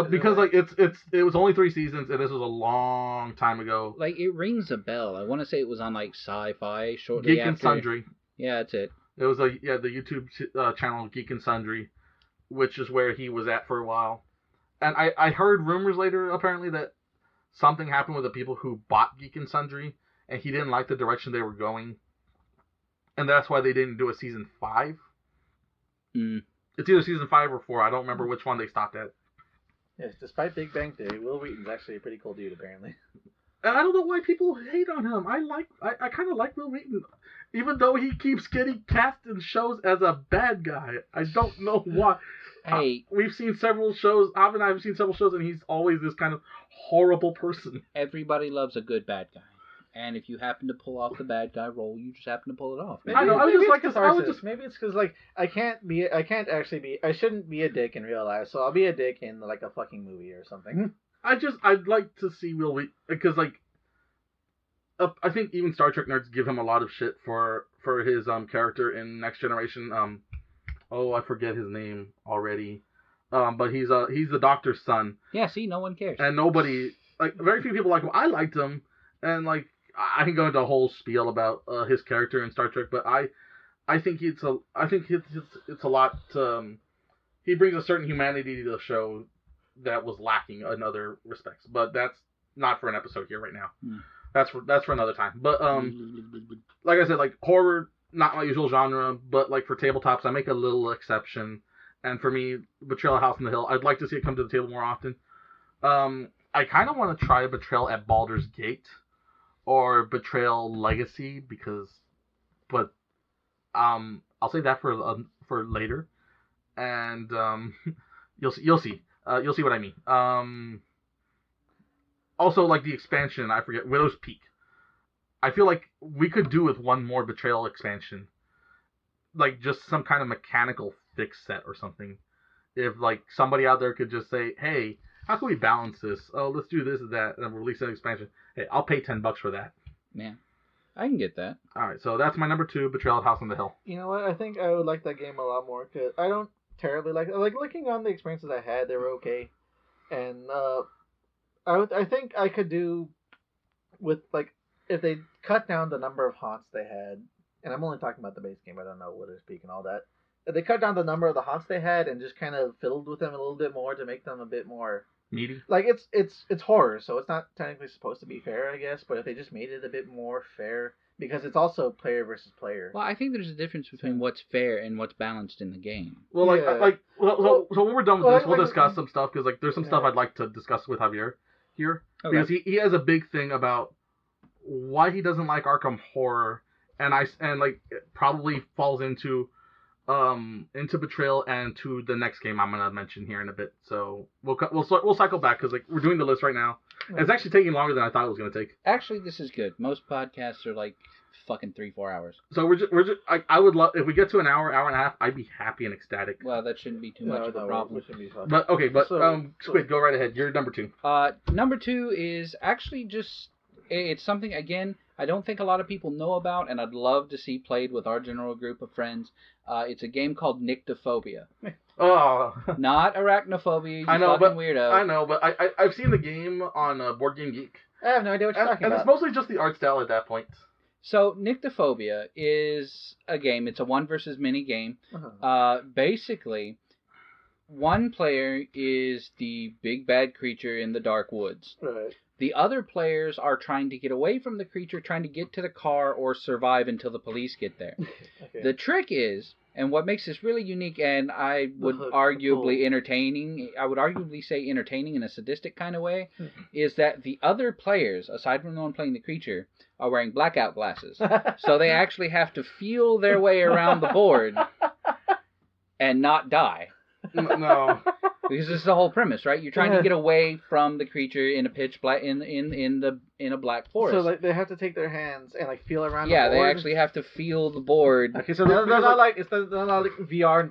Because like it was only 3 seasons, and this was a long time ago. Like it rings a bell. I want to say it was on like Sci-Fi shortly Geek after. and Sundry. Yeah, that's it. It was the YouTube channel Geek and Sundry, which is where he was at for a while. And I heard rumors later apparently that something happened with the people who bought Geek and Sundry, and he didn't like the direction they were going, and that's why they didn't do a season 5. It's either season 5 or 4. I don't remember which one they stopped at. Yes, despite Big Bang Theory, Will Wheaton's actually a pretty cool dude, apparently. And I don't know why people hate on him. I kind of like Will Wheaton, even though he keeps getting cast in shows as a bad guy. I don't know why. Hey, we've seen several shows. Av and I have seen several shows, and he's always this kind of horrible person. Everybody loves a good bad guy, and if you happen to pull off the bad guy role, you just happen to pull it off. Maybe, I know. I was just like this. Maybe it's because like I shouldn't be a dick in real life, so I'll be a dick in like a fucking movie or something. I'd like to see Will Wheaton, because like I think even Star Trek nerds give him a lot of shit for his character in Next Generation. I forget his name already. But he's the Doctor's son. Yeah, see, no one cares. And nobody, like, very few people like him. I liked him, and like I can go into a whole spiel about his character in Star Trek, but I think it's a lot. He brings a certain humanity to the show that was lacking in other respects, but that's not for an episode here right now. That's for another time. But like I said, like horror, not my usual genre, but like for tabletops, I make a little exception. And for me, Betrayal at House on the Hill, I'd like to see it come to the table more often. I kind of want to try a Betrayal at Baldur's Gate or Betrayal Legacy but I'll save that for later, and you'll see. You'll see what I mean. Also, like the expansion, I forget, Widow's Peak. I feel like we could do with one more Betrayal expansion. Like, just some kind of mechanical fix set or something. If, like, somebody out there could just say, hey, how can we balance this? Oh, let's do this and that, and release an expansion. Hey, I'll pay $10 for that. Yeah, I can get that. Alright, so that's my number 2, Betrayal at House on the Hill. You know what? I think I would like that game a lot more, because I don't terribly like looking on the experiences I had, they were okay. And, I think I could do with, like, if they cut down the number of haunts they had, and I'm only talking about the base game, I don't know Widow's Peak and all that. If they cut down the number of the haunts they had and just kind of fiddled with them a little bit more to make them a bit more meaty. Like it's horror, so it's not technically supposed to be fair, I guess. But if they just made it a bit more fair, because it's also player versus player. Well, I think there's a difference between what's fair and what's balanced in the game. Well, so when we're done with this, we'll discuss some stuff, because like there's some stuff I'd like to discuss with Javier here, because he has a big thing about why he doesn't like Arkham Horror, and like it probably falls into Betrayal and to the next game I'm gonna mention here in a bit. So we'll cycle back, because like we're doing the list right now. And it's actually taking longer than I thought it was going to take. Actually, this is good. Most podcasts are like fucking 3-4 hours. So we're just I would love if we get to an hour and a half, I'd be happy and ecstatic. Well, that shouldn't be too much of a problem. But okay, Squid, go right ahead. You're number 2. Number 2 is actually just it's something again I don't think a lot of people know about, and I'd love to see played with our general group of friends. It's a game called Nychtophobia. Oh, not arachnophobia. You I know, fucking but weirdo. I know, but I've seen the game on Board Game Geek. I have no idea what you're talking about. And it's mostly just the art style at that point. So, Nychtophobia is a game. It's a 1 versus many game. Basically, one player is the big bad creature in the dark woods. Right. The other players are trying to get away from the creature, trying to get to the car or survive until the police get there. Okay. The trick is, and what makes this really unique, and I would arguably entertaining, I would arguably say entertaining in a sadistic kind of way, is that the other players, aside from the one playing the creature, are wearing blackout glasses. So they actually have to feel their way around the board and not die. No. Because this is the whole premise, right? You're trying to get away from the creature in a pitch black in a black forest. So like they have to take their hands and like feel around. Yeah, the board? they actually have to feel the board. Okay, so they're not like VR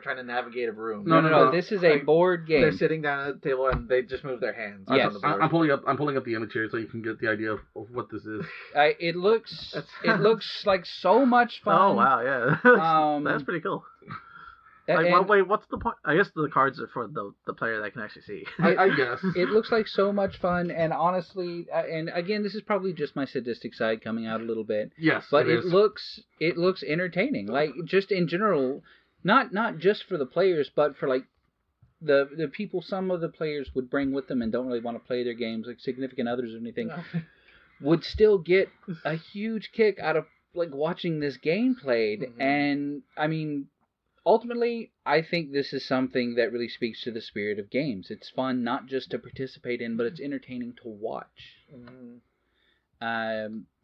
trying to navigate a room. No. This is a board game. They're sitting down at the table and they just move their hands. Yes. On the board. I'm pulling up the image here so you can get the idea of what this is. It looks like so much fun. Oh wow, yeah, that's pretty cool. Wait, what's the point? I guess the cards are for the player that can actually see. I guess. It looks like so much fun, and honestly, and again, this is probably just my sadistic side coming out a little bit. Yes, but it looks entertaining. Like just in general, not just for the players, but for like the people. Some of the players would bring with them and don't really want to play their games, like significant others or anything, would still get a huge kick out of like watching this game played. Mm-hmm. And I mean, ultimately, I think this is something that really speaks to the spirit of games. It's fun not just to participate in, but it's entertaining to watch. Mm-hmm.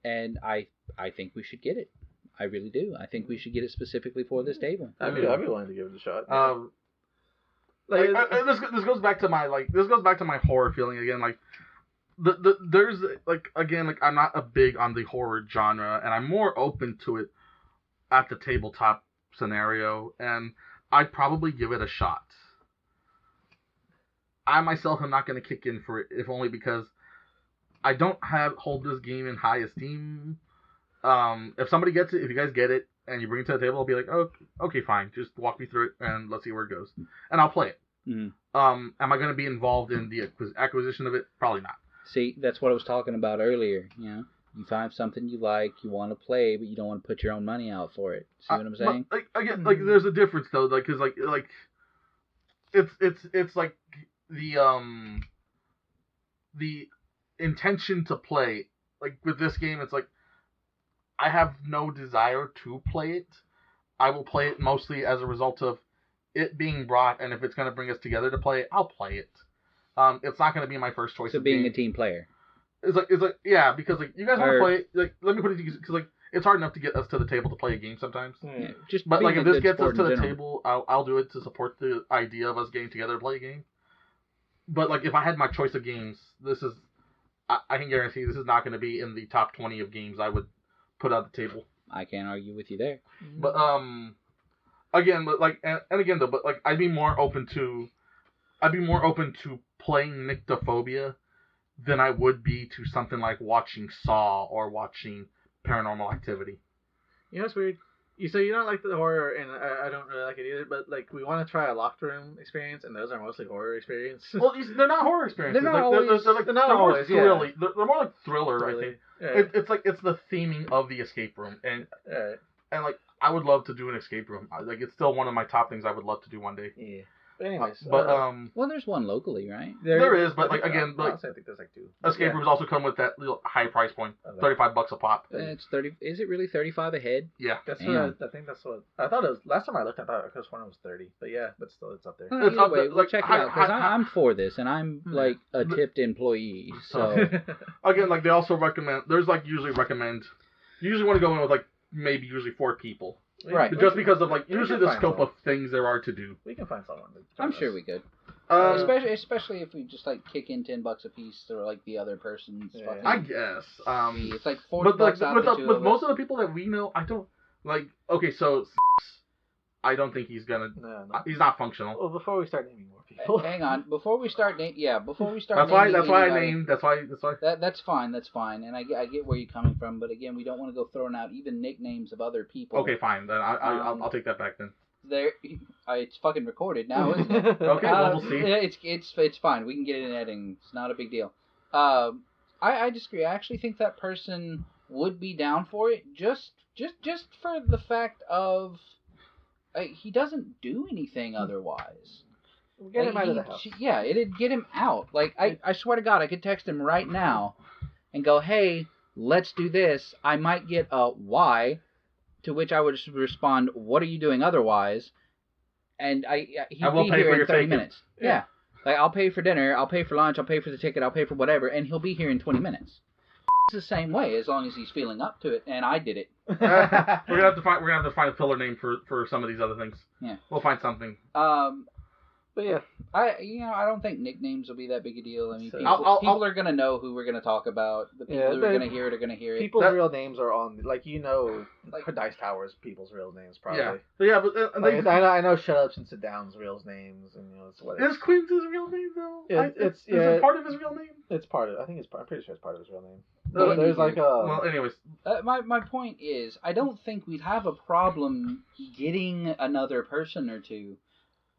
And I think we should get it. I really do. I think we should get it specifically for this table. I'd be willing to give it a shot. This goes back to my horror feeling again. Like there's like again like I'm not a big on the horror genre, and I'm more open to it at the tabletop scenario, and I'd probably give it a shot. I myself am not going to kick in for it, if only because I don't hold this game in high esteem. If somebody gets it, if you guys get it and you bring it to the table, I'll be like, oh, okay, fine, just walk me through it and let's see where it goes, and I'll play it. Am I going to be involved in the acquisition of it? Probably not. See, that's what I was talking about earlier. You know, you find something you like, you want to play, but you don't want to put your own money out for it. See what I'm saying? But, again, there's a difference though, like, cause like it's like the intention to play. Like with this game, it's like I have no desire to play it. I will play it mostly as a result of it being brought, and if it's going to bring us together to play it, I'll play it. It's not going to be my first choice. So of being game. a team player. It's like yeah, because like you guys want to play it, like let me put it because like it's hard enough to get us to the table to play a game sometimes. Yeah, but like if this gets us to the table, I'll do it to support the idea of us getting together to play a game. But like if I had my choice of games, this is I can guarantee this is not going to be in the top 20 of games I would put on the table. I can't argue with you there. But again, but like and again though, but like I'd be more open to playing Nychtophobia than I would be to something like watching Saw or watching Paranormal Activity. You know what's weird? You say you don't like the horror, and I don't really like it either. But like, we want to try a locked room experience, and those are mostly horror experiences. Well, they're not horror experiences. They're not always. They're more like thriller. I think it's like it's the theming of the escape room, and like I would love to do an escape room. Like it's still one of my top things I would love to do one day. Yeah. But anyways, well, there's one locally, right? There is, but like again, like I think there's like 2. Escape rooms also come with that little high price point, $35 a pop. It's 30. Is it really 35 a head? Yeah, that's what I think. That's what I thought it was. Last time I looked, I thought it was 30. But yeah, but still, it's up there. Well, either way, we'll check it out because I'm for this, and I'm like a tipped employee. So again, like they also recommend. There's like usually want to go in with like maybe usually 4 people. Right. Just because of like usually the scope of things there are to do. We can find someone. I'm sure we could. Especially if we just like kick in $10 a piece or like the other person's. Fucking I guess. It's like $40 out with the two with of most us. of the people that we know, I don't like. Okay, so I don't think he's gonna. No. He's not functional. Well, before we start naming more people. Hang on. Before we start. That's why I named. That's why. That's fine. And I get where you're coming from, but again, we don't want to go throwing out even nicknames of other people. Okay, fine. Then I'll take that back then. It's fucking recorded now, isn't it? Okay, well, we'll see. It's fine. We can get it in editing. It's not a big deal. I disagree. I actually think that person would be down for it, just for the fact of he doesn't do anything otherwise. Get him out of the house. Yeah, it'd get him out. Like I swear to God, I could text him right now and go, "Hey, let's do this." I might get a why. To which I would respond, "What are you doing otherwise?" And he'd be here in 30 minutes. Yeah. Like, I'll pay for dinner, I'll pay for lunch, I'll pay for the ticket, I'll pay for whatever, and he'll be here in 20 minutes. It's the same way, as long as he's feeling up to it, and I did it. We're gonna have to find a filler name for some of these other things. Yeah. We'll find something. But yeah, I don't think nicknames will be that big a deal. I mean, So people are gonna know who we're gonna talk about. The people who are gonna hear it are gonna hear it. People's real names are on, like Dice Towers. People's real names probably. Yeah, but I know Shut Ups and Sit Downs real names, and it's what. Is Queen's his real name though? Is it part of his real name? It's part of. I'm pretty sure it's part of his real name. There's like a. Well, anyways. My point is, I don't think we'd have a problem getting another person or two.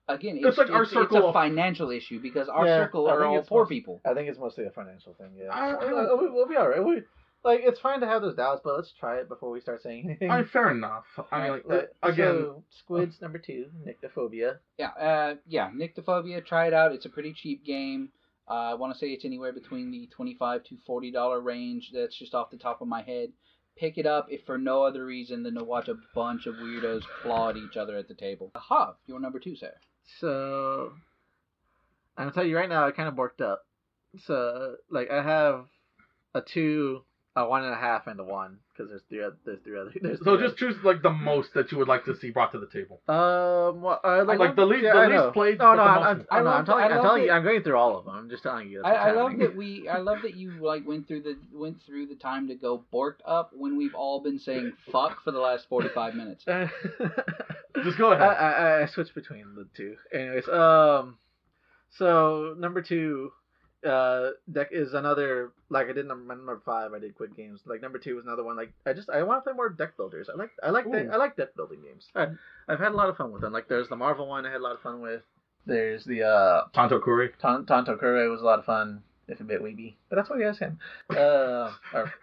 Again, it's our circle. It's a financial issue because our circle are all poor people. I think it's mostly a financial thing. Yeah, we'll be all right. It's fine to have those doubts, but let's try it before we start saying anything. Fair enough. I mean, again, so, Squid's number 2, Nychtophobia. Yeah, Nychtophobia. Try it out. It's a pretty cheap game. I want to say it's anywhere between the $25 to $40 range. That's just off the top of my head. Pick it up if for no other reason than to watch a bunch of weirdos claw at each other at the table. Aha, you're number 2, sir. So, I'm gonna tell you right now, I kind of borked up. So, like, I have a 2, a 1.5, and a 1 because there's three other. So just choose like the most that you would like to see brought to the table. Like the least played. I'm telling you, I'm going through all of them. I'm just telling you. I love that you like went through the time to go borked up when we've all been saying fuck for the last 45 minutes. Just go ahead. I switched between the two. Anyways, so number 2. Deck is another, like I did number 5. I did quick games. Like number 2 was another one. Like I want to play more deck builders. I like deck building games. I've had a lot of fun with them. Like there's the Marvel one I had a lot of fun with. There's the Tanto Kure. Tanto Kure was a lot of fun. If a bit weeby, but that's what he has him. We're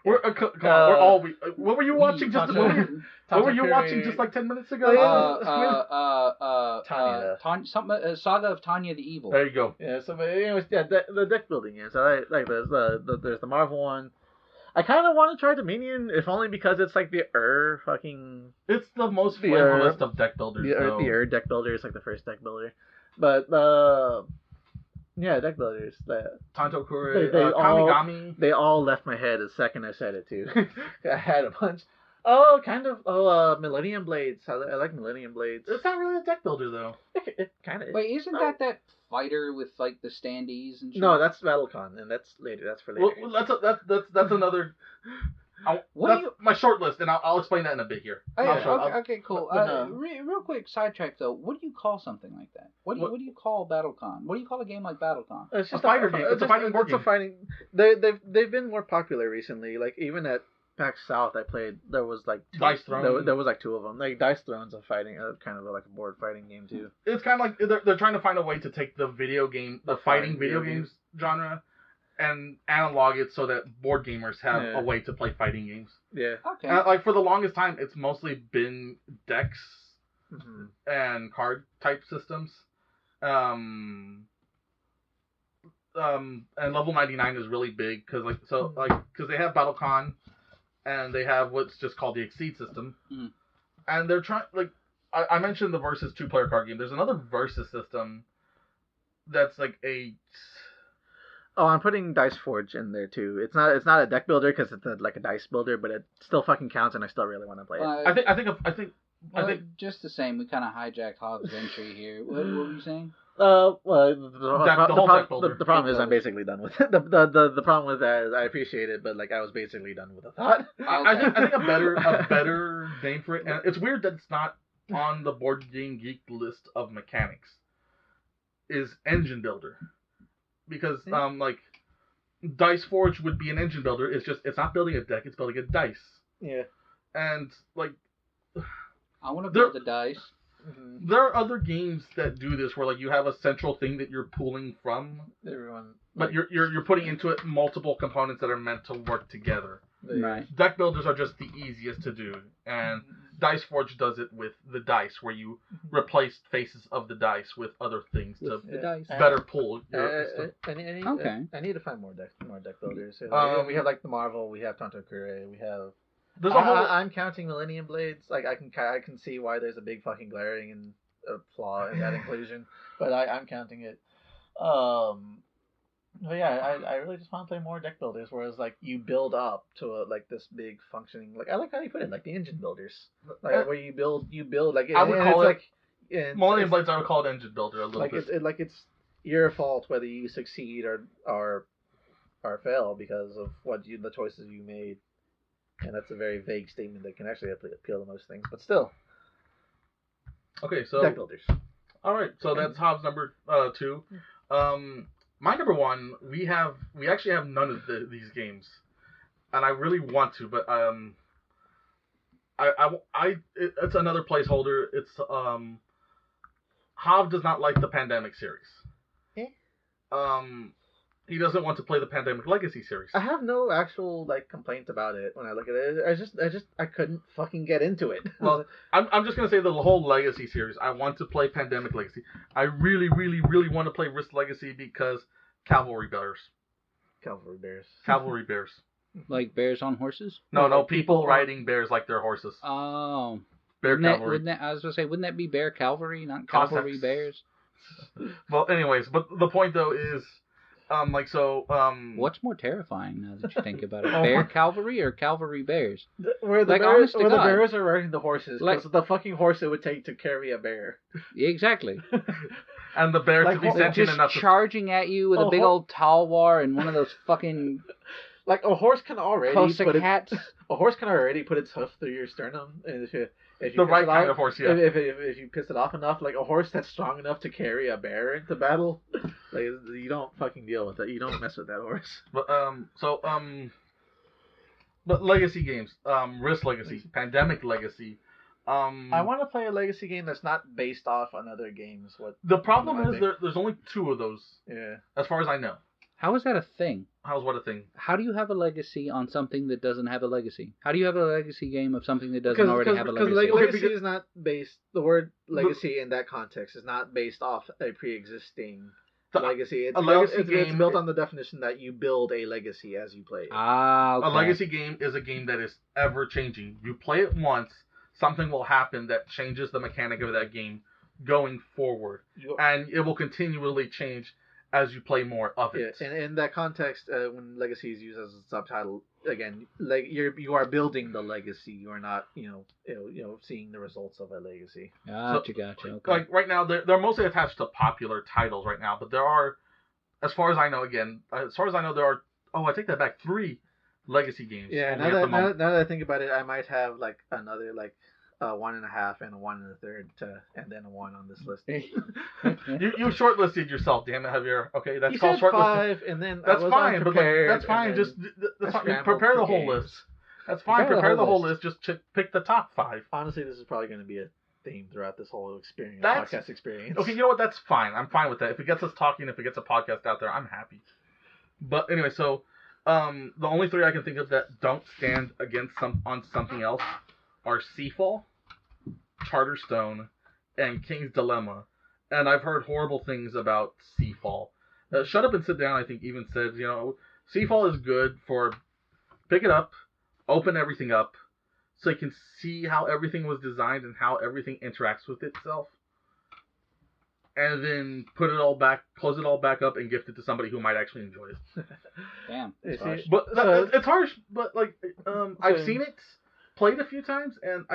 all. What were you watching just? What were you watching just like 10 minutes ago? Tanya. Saga of Tanya the Evil. There you go. Yeah. So, but anyways, the deck building is. I like there's the Marvel one. I kind of want to try Dominion, if only because it's like the fucking. It's the most flavorless of deck builders. The deck builder is like the first deck builder, but yeah, deck builders. Tanto Kure, Kamigami. They all left my head the second I said it too. I had a bunch. Millennium Blades. I like Millennium Blades. It's not really a deck builder though. It kind of is. Wait, isn't that fighter with like the standees and shit? No, that's BattleCon, and that's later. That's for later. Well, that's another. My short list, and I'll explain that in a bit here. Okay, cool. Real quick sidetrack though. What do you call something like that? What do you call BattleCon? What do you call a game like BattleCon? It's just a fighter game. It's a fighting board game. They've been more popular recently. Like even at PAX South, I played. There was like Dice Throne. There was like 2 of them. Like Dice Throne's a fighting, kind of like a board fighting game too. It's kind of like they're trying to find a way to take the fighting video games genre, and analog it so that board gamers have a way to play fighting games. Yeah. Okay. Like for the longest time, it's mostly been decks and card type systems. And level 99 is really big because they have BattleCon, and they have what's just called the Exceed system, and they're trying I mentioned the Versus 2-player card game. There's another Versus system that's like a. Oh, I'm putting Dice Forge in there too. It's not a deck builder because it's like a dice builder, but it still fucking counts, and I still really want to play it. I think just the same. We kind of hijacked Hobbs' entry here. What were you saying? Well, the problem is I'm basically done with it. The problem with that is I appreciate it, but like I was basically done with the thought. I think a better name for it, and it's weird that it's not on the Board Game Geek list of mechanics, is engine builder, because like Dice Forge would be an engine builder. It's not building a deck, it's building a dice. Yeah. And like I want to build the dice. Mm-hmm. There are other games that do this where like you have a central thing that you're pulling from everyone, but you're putting into it multiple components that are meant to work together. Right. Deck builders are just the easiest to do, and Dice Forge does it with the dice, where you replace faces of the dice with other things to better pull. I need to find more deck builders. We have like the Marvel, we have Tonto Kure, we have. I'm counting Millennium Blades. Like I can see why there's a big fucking glaring flaw in that inclusion, but I'm counting it. But yeah, I really just want to play more deck builders, whereas like you build up to like this big functioning. Like I like how you put it, like the engine builders, like where you build like. I would call it like Millennium Blades. I would call it engine builder a little like bit. It's your fault whether you succeed or fail because of the choices you made. And that's a very vague statement that can actually appeal to most things, but still. Okay, so deck builders. All right, so that's Hobbs number 2. My number 1, we actually have none of these games, and I really want to, but it's another placeholder. It's Hobbs does not like the Pandemic series. He doesn't want to play the Pandemic Legacy series. I have no actual like complaint about it when I look at it. I couldn't fucking get into it. Well, I'm just gonna say the whole Legacy series. I want to play Pandemic Legacy. I really, really, really want to play Risk Legacy because Cavalry Bears. Like bears on horses? No, people riding bears like they're horses. Oh. Bear cavalry. I was gonna say, wouldn't that be bear cavalry, not cavalry bears? Well, anyways, but the point though is. What's more terrifying now that you think about it? Bear cavalry or cavalry bears? Where the bears are riding the horses, because the fucking horse it would take to carry a bear. Exactly. And the bear to be sentient enough charging at you with a big old talwar and one of those fucking like a horse can already a horse can already put its hoof through your sternum, and if you the right kind of horse, yeah. If you piss it off enough, like a horse that's strong enough to carry a bear into battle, like you don't fucking deal with it. You don't mess with that horse. But but legacy games, Risk Legacy, Pandemic Legacy. I want to play a legacy game that's not based off on other games. The problem is there's only 2 of those. Yeah. As far as I know. How is that a thing? How's what a thing? How do you have a legacy on something that doesn't have a legacy? How do you have a legacy game of something that doesn't already have a legacy? Because legacy is not based. The word legacy in that context is not based off a pre-existing legacy. It's built on the definition that you build a legacy as you play it. Okay. A legacy game is a game that is ever changing. You play it once, something will happen that changes the mechanic of that game going forward, and it will continually change as you play more of it. Yeah, and in that context, when legacy is used as a subtitle, again, like you are building the legacy. You are not, seeing the results of a legacy. Gotcha. Okay. Like right now, they're mostly attached to popular titles right now, but there are, as far as I know, there are. Oh, I take that back. 3 legacy games. Yeah. Now that I think about it, I might have like another 1.5 and a 1 1/3 and then a 1 on this list. you shortlisted yourself, damn it, Javier. Okay, that's called shortlisted. 5, and then that's fine, but that's fine. Just prepare the whole list. That's fine. Prepare the whole list. Just pick the top 5. Honestly, this is probably going to be a theme throughout this whole experience. Podcast experience. Okay, you know what? That's fine. I'm fine with that. If it gets us talking, if it gets a podcast out there, I'm happy. But anyway, so the only 3 I can think of that don't stand against something else are Seafall, Charterstone, and King's Dilemma, and I've heard horrible things about Seafall. Shut Up and Sit Down, I think, even said, Seafall is good for pick it up, open everything up, so you can see how everything was designed and how everything interacts with itself, and then put it all back, close it all back up, and gift it to somebody who might actually enjoy it. Damn, it's harsh. But it's harsh. But I've seen it, played a few times, and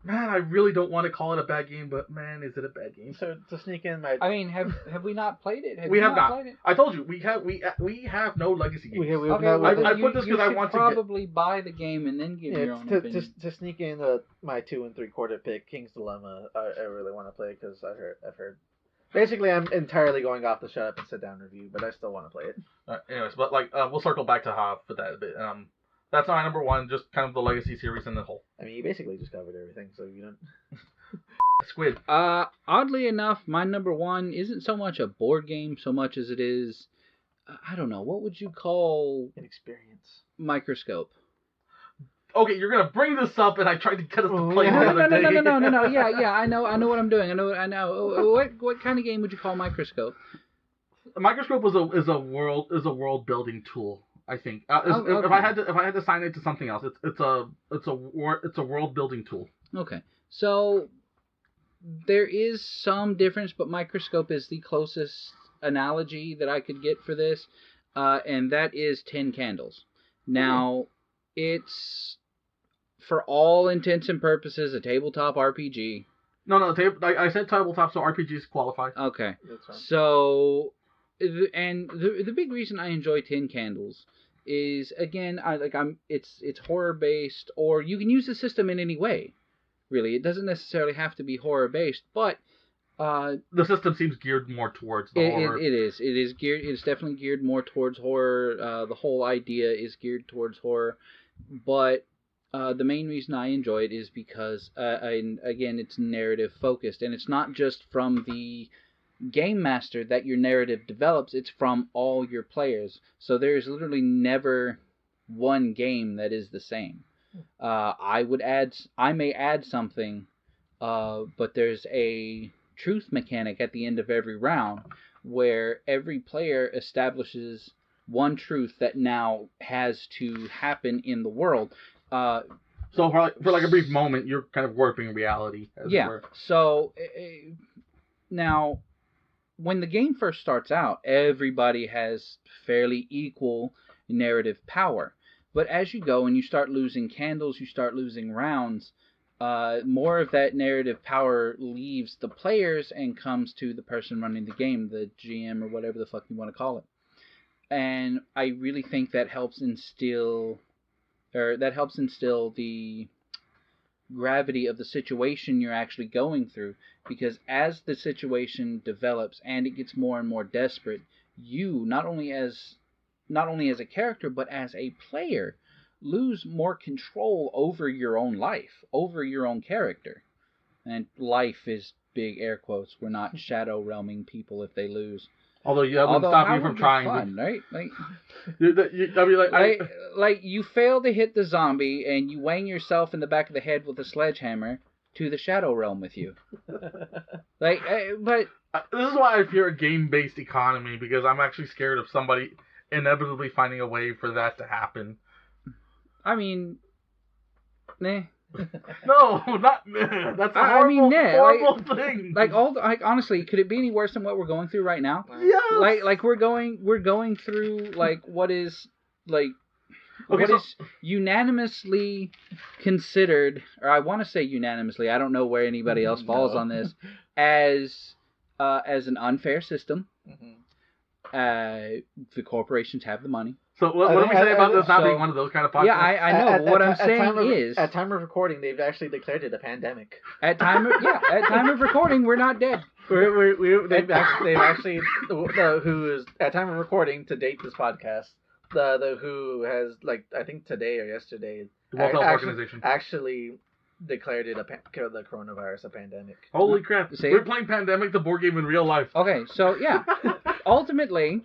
Man, I really don't want to call it a bad game, but man, is it a bad game? So to sneak in my, I mean, have we not played it? We have not. Played it? I told you we have no legacy games. I put this because I want to probably buy the game and then give your own opinion. To sneak in my 2 3/4 pick, King's Dilemma. I really want to play it because I've heard. Basically, I'm entirely going off the shut up and sit down review, but I still want to play it. Anyways, but we'll circle back to Hav for that a bit. That's my number one, just kind of the legacy series in the whole. I mean, you basically just covered everything, so you don't. Squid. Oddly enough, my number one isn't so much a board game so much as it is, I don't know, what would you call an experience? Microscope. Okay, you're gonna bring this up, and I tried to get us to play the other day. No. Yeah. I know what I'm doing. I know. What kind of game would you call Microscope? Microscope is a world building tool. I think okay. if I had to assign it to something else, it's a world building tool. Okay, so there is some difference, but Microscope is the closest analogy that I could get for this, and that is 10 Candles. Now, it's for all intents and purposes a tabletop RPG. No, I said tabletop, so RPGs qualify. Okay, so the big reason I enjoy 10 Candles is, again, it's horror based, or you can use the system in any way. Really, it doesn't necessarily have to be horror based, but the system seems geared more towards the horror. It is geared. It's definitely geared more towards horror. The whole idea is geared towards horror, but the main reason I enjoy it is because, again, it's narrative focused, and it's not just from the game master that your narrative develops, it's from all your players. So there's literally never one game that is the same. I may add something, but there's a truth mechanic at the end of every round where every player establishes one truth that now has to happen in the world. So for like a brief moment, you're kind of warping reality. As it were. So now, when the game first starts out, everybody has fairly equal narrative power. But as you go and you start losing candles, you start losing rounds, more of that narrative power leaves the players and comes to the person running the game, the GM or whatever the fuck you want to call it. And I really think that helps instill the gravity of the situation you're actually going through, because as the situation develops and it gets more and more desperate, you not only as a character but as a player lose more control over your own life, over your own character. And life is big air quotes. We're not shadow realming people if they lose. Although that wouldn't stop you from trying. Fun, right? Like, you fail to hit the zombie and you wang yourself in the back of the head with a sledgehammer to the shadow realm with you. But this is why I fear a game-based economy, because I'm actually scared of somebody inevitably finding a way for that to happen. I mean, nah. No, not nah. That's a horrible thing. Honestly, could it be any worse than what we're going through right now? Yes. Like we're going through what is unanimously considered, or I want to say unanimously, I don't know where anybody else falls on this, as an unfair system. The corporations have the money. So what do we say about this not being one of those kind of podcasts? Yeah, I know. What I'm saying is, at time of recording, they've actually declared it a pandemic. At time of recording, we're not dead. They've actually the WHO is at time of recording to date this podcast. The WHO has, like, I think today or yesterday, the World Health Organization actually declared it the coronavirus a pandemic. Holy crap! See? We're playing Pandemic, the board game, in real life. Okay, so yeah, ultimately,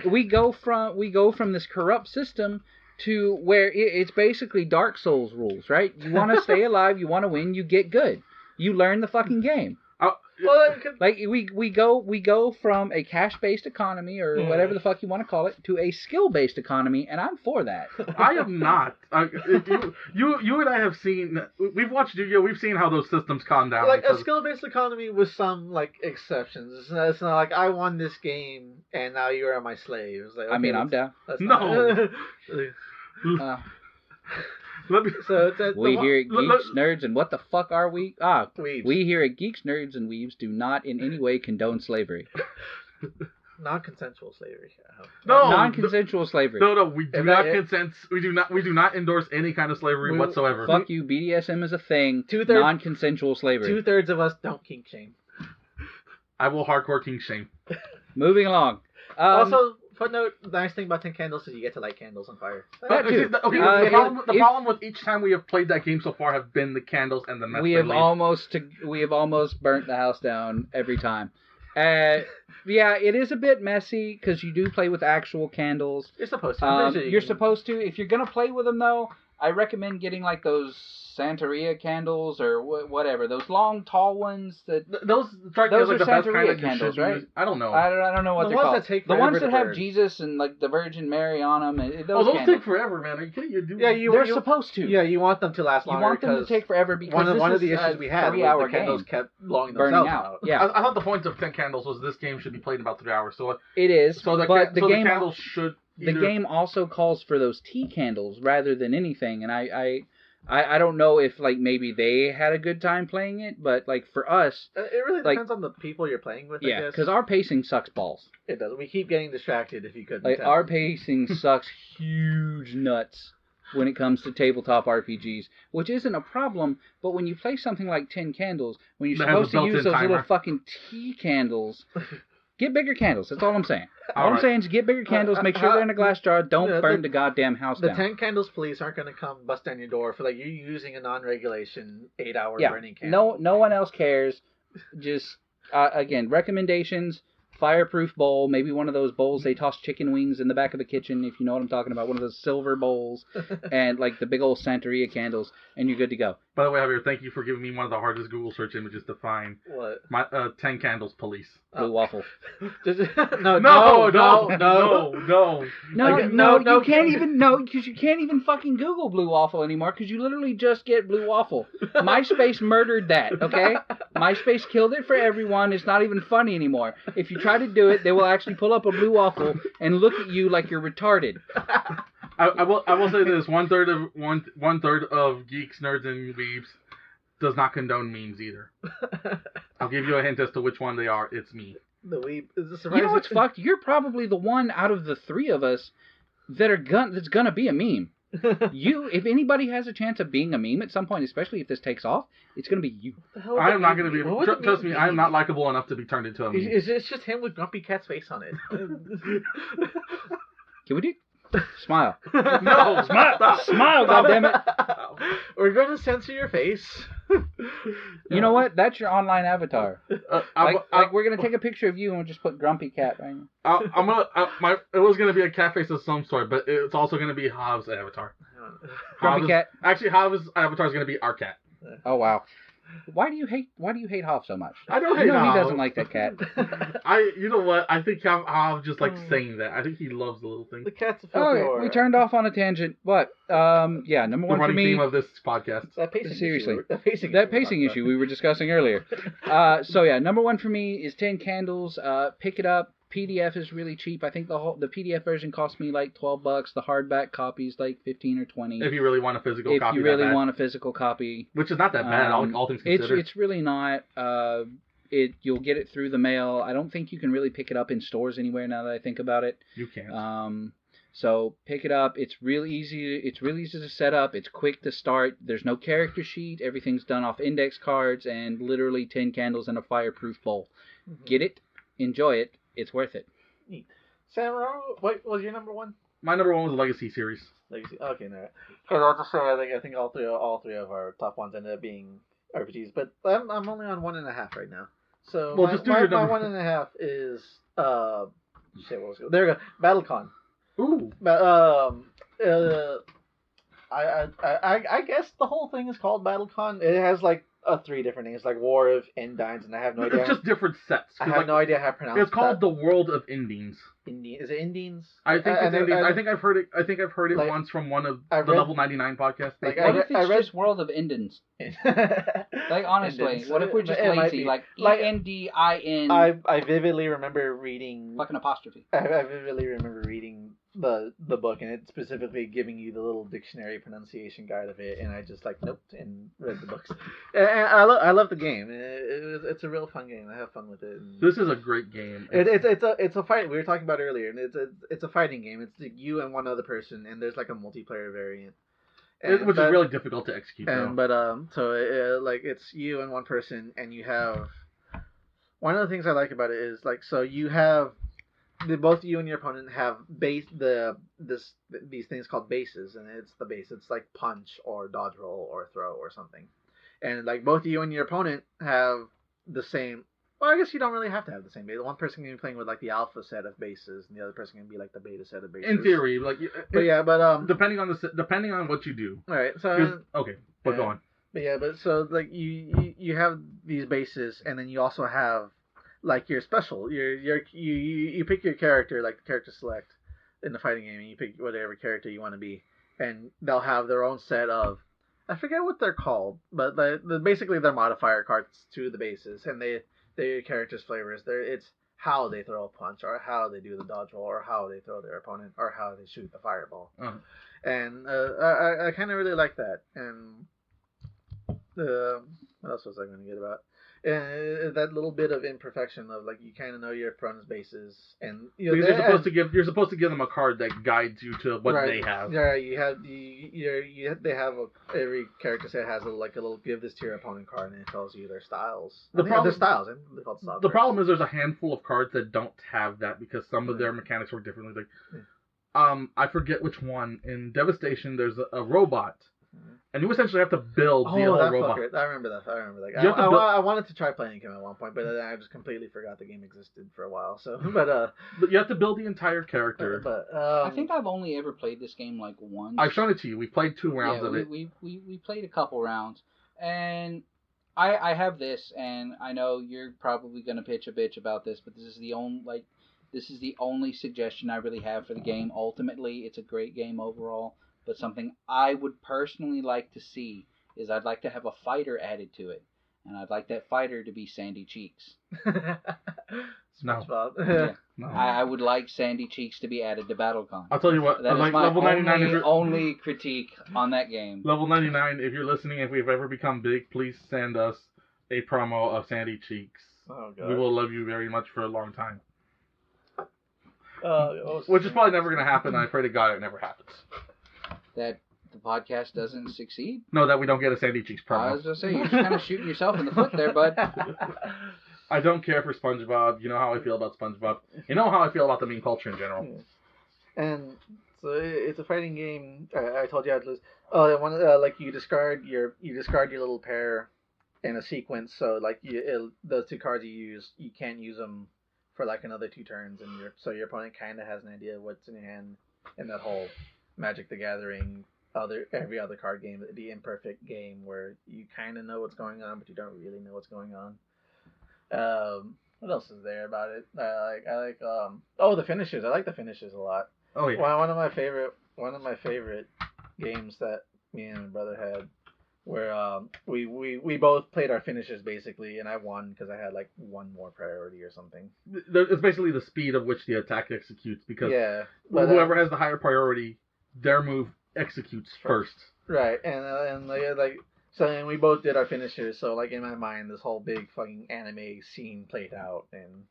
we go from this corrupt system to where it's basically Dark Souls rules, right? You want to stay alive, you want to win, you get good, you learn the fucking game. Well, like we go from a cash-based economy or whatever the fuck you want to call it to a skill-based economy, and I'm for that. I am not. You and I have seen. We've watched Yu-Gi-Oh! We've seen how those systems calm down. Like a skill-based economy with some exceptions. It's not like I won this game and now you are my slave. It's like, okay, I mean, I'm down. No. So it's we here at Geeks, Nerds, and what the fuck are we? Weebs. We here at Geeks, Nerds, and Weebs do not in any way condone slavery. Non-consensual slavery. No, non-consensual slavery. No, we do not consent. We do not endorse any kind of slavery whatsoever. Fuck you. BDSM is a thing. Non-consensual slavery. 2/3 of us don't kink shame. I will hardcore kink shame. Moving along. Also, footnote: the nice thing about 10 Candles is you get to light candles on fire. That too. The problem with each time we have played that game so far have been the candles and the mess. We have almost burnt the house down every time. Yeah, it is a bit messy because you do play with actual candles. You're supposed to. You're supposed to. If you're gonna play with them though, I recommend getting like those Santeria candles or whatever. Those long, tall ones that those are like the best kind of candles, right? I don't know. I don't know what they're called. The ones that have Jesus and like the Virgin Mary on them. Those take forever, man. Are you kidding? They're supposed to. Yeah, you want them to last longer. You want them to take forever because one of the issues we had was the candles kept blowing themselves out. Yeah, I thought the point of 10 Candles was this game should be played in about 3 hours. So it is. So the candles should. The game also calls for those tea candles rather than anything, and I don't know if like maybe they had a good time playing it, but like for us, it really depends on the people you're playing with. Yeah, because our pacing sucks balls. It does. We keep getting distracted. If you couldn't like tell. Our pacing sucks huge nuts when it comes to tabletop RPGs, which isn't a problem. But when you play something like 10 Candles, when you're supposed to use those little fucking tea candles. Get bigger candles. That's all I'm saying. All I'm saying is get bigger candles. Make sure they're in a glass jar. Don't burn the goddamn house down. The 10 Candles police aren't going to come bust down your door for like you using a non-regulation 8-hour burning candle. No one else cares. Just again, recommendations. Fireproof bowl, maybe one of those bowls they toss chicken wings in the back of the kitchen, if you know what I'm talking about. One of those silver bowls, and like the big old Santeria candles, and you're good to go. By the way, Javier, thank you for giving me one of the hardest Google search images to find. What? My 10 Candles police. Blue waffle. No. You can't even fucking Google blue waffle anymore because you literally just get blue waffle. MySpace murdered that. Okay, MySpace killed it for everyone. It's not even funny anymore. If you try to do it, they will actually pull up a blue waffle and look at you like you're retarded. I will say this: one third of Geeks, Nerds, and Weebs does not condone memes either. I'll give you a hint as to which one they are. It's me. The Weeb is the surprise. You know what's fucked? You're probably the one out of the three of us that's gonna be a meme. If anybody has a chance of being a meme at some point, especially if this takes off, it's gonna be you. I am not gonna be. Trust me, I am not likable enough to be turned into a meme. It's just him with Grumpy Cat's face on it. Can we do? Smile. No, smile, goddammit. We're going to censor your face. You know what? That's your online avatar. We're gonna take a picture of you and we'll just put Grumpy Cat right now. It was gonna be a cat face of some sort, but it's also gonna be Hav's avatar. Grumpy Cat. Actually, Hav's avatar is gonna be our cat. Oh wow. Why do you hate Hav so much? I don't hate Hav. He doesn't like that cat. You know what? I think Hav just like saying that. I think he loves the little thing. The cat's a filthy we turned off on a tangent. What? Number one for me. The theme of this podcast. That pacing seriously. Issue. That pacing issue we were discussing earlier. Number one for me is 10 Candles. Pick it up. PDF is really cheap. I think the PDF version cost me like $12. The hardback copy is like $15 or $20. If you really want a physical copy. If you really want a physical copy. Which is not that bad, all things considered. It's really not. You'll get it through the mail. I don't think you can really pick it up in stores anywhere now that I think about it. You can't. So pick it up. It's really easy. It's really easy to set up. It's quick to start. There's no character sheet. Everything's done off index cards and literally 10 candles in a fireproof bowl. Mm-hmm. Get it. Enjoy it. It's worth it. Neat. Sam, what was your number one? My number one was the Legacy series. Legacy. Okay, no. Because I'll just say I think all three of our top ones ended up being RPGs, but I'm only on 1.5 right now. So my 1.5 is what was it? There we go. BattleCon. Ooh. I guess the whole thing is called BattleCon. It has like 3 different names, like War of Endines, and I have no idea. It's just different sets. I have no idea how to pronounce it. It's called the World of Endines. Is it Endines? I think it's Endines. I think I've heard it. I think I've heard it like, once from one of the Double 99 podcasts. Like, what if it's just World of Endins? Like honestly, what if we're just lazy? Like ENDIN. I vividly remember reading fucking apostrophe. I vividly remember reading the book, and it's specifically giving you the little dictionary pronunciation guide of it, and I just like nope and read the books. And I love the game. It's a real fun game. I have fun with it. And this is a great game. It's a fight we were talking about earlier, and it's a fighting game. It's you and one other person, and there's like a multiplayer variant. Which is really difficult to execute. Like it's you and one person, and you have one of the things I like about it is like so you have both you and your opponent have these things called bases, and it's the base. It's like punch or dodge roll or throw or something, and like both you and your opponent have the same. Well, I guess you don't really have to have the same base. One person can be playing with like the alpha set of bases, and the other person can be like the beta set of bases. In theory, like, depending on what you do. All right, so go on. But so like you have these bases, and then you also have like your special. You pick your character, like the character select in the fighting game, and you pick whatever character you want to be, and they'll have their own set of. I forget what they're called, but basically they're modifier cards to the bases, and their characters' flavors. It's how they throw a punch, or how they do the dodge roll, or how they throw their opponent, or how they shoot the fireball. Uh-huh. And I kind of really like that. And what else was I going to get about? That little bit of imperfection of like you kind of know your opponent's bases, and you're supposed to give them a card that guides you to what they have. Yeah, they have every character set has a little give this to your opponent card, and it tells you their styles. They're styles. They're called style the cards. problem is there's a handful of cards that don't have that because some of their mechanics work differently. Like, I forget which one. In Devastation, there's a robot. And you essentially have to build the other robot. I remember that. I wanted to try playing him at one point, but I just completely forgot the game existed for a while. So, but you have to build the entire character. I think I've only ever played this game like once. I've shown it to you. We played 2 rounds of it. We played a couple rounds, and I have this, and I know you're probably gonna pitch a bitch about this, but this is the only suggestion I really have for the game. Ultimately, it's a great game overall. But something I would personally like to see is I'd like to have a fighter added to it. And I'd like that fighter to be Sandy Cheeks. No. Yeah. No. I would like Sandy Cheeks to be added to BattleCon. I'll tell you what. That is my level 99 only critique on that game. Level 99, if you're listening, if we've ever become big, please send us a promo of Sandy Cheeks. Oh, God. We will love you very much for a long time. Which is probably never going to happen. I pray to God it never happens. That the podcast doesn't succeed? No, that we don't get a Sandy Cheeks promo. I was going to say, you're just kind of shooting yourself in the foot there, bud. I don't care for SpongeBob. You know how I feel about SpongeBob. You know how I feel about the meme culture in general. And so it's a fighting game. I told you I'd lose. Like you discard your little pair in a sequence. So like those 2 cards you use, you can't use them for like another 2 turns, and your opponent kind of has an idea of what's in your hand in that whole Magic the Gathering, every other card game, the imperfect game where you kind of know what's going on, but you don't really know what's going on. What else is there about it? I like the finishes. I like the finishes a lot. Oh yeah. One of my favorite games that me and my brother had, where we both played our finishes basically, and I won because I had like 1 more priority or something. It's basically the speed of which the attack executes, because whoever has the higher priority, their move executes first. Right, and we both did our finishes. So like in my mind, this whole big fucking anime scene played out, and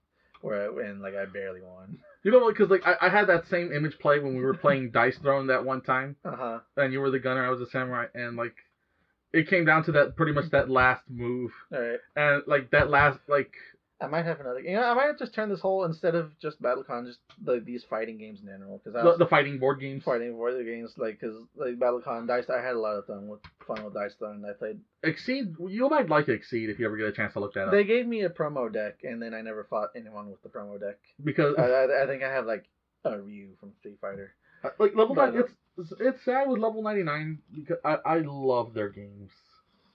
I barely won. You know, because like I had that same image play when we were playing Dice Throne that one time. And you were the gunner, I was the samurai, and like it came down to that pretty much that last move. All right. And like that last I might have another. I might just turn this whole, instead of just BattleCon, just these fighting games in general, because the fighting board games. Because BattleCon Dice, I had a lot of fun with Dice Throne. I played Exceed. You might like Exceed if you ever get a chance to look that up. They gave me a promo deck, and then I never fought anyone with the promo deck because I think I have like a Ryu from Street Fighter. Like level 9, it's sad with level 99 because I love their games.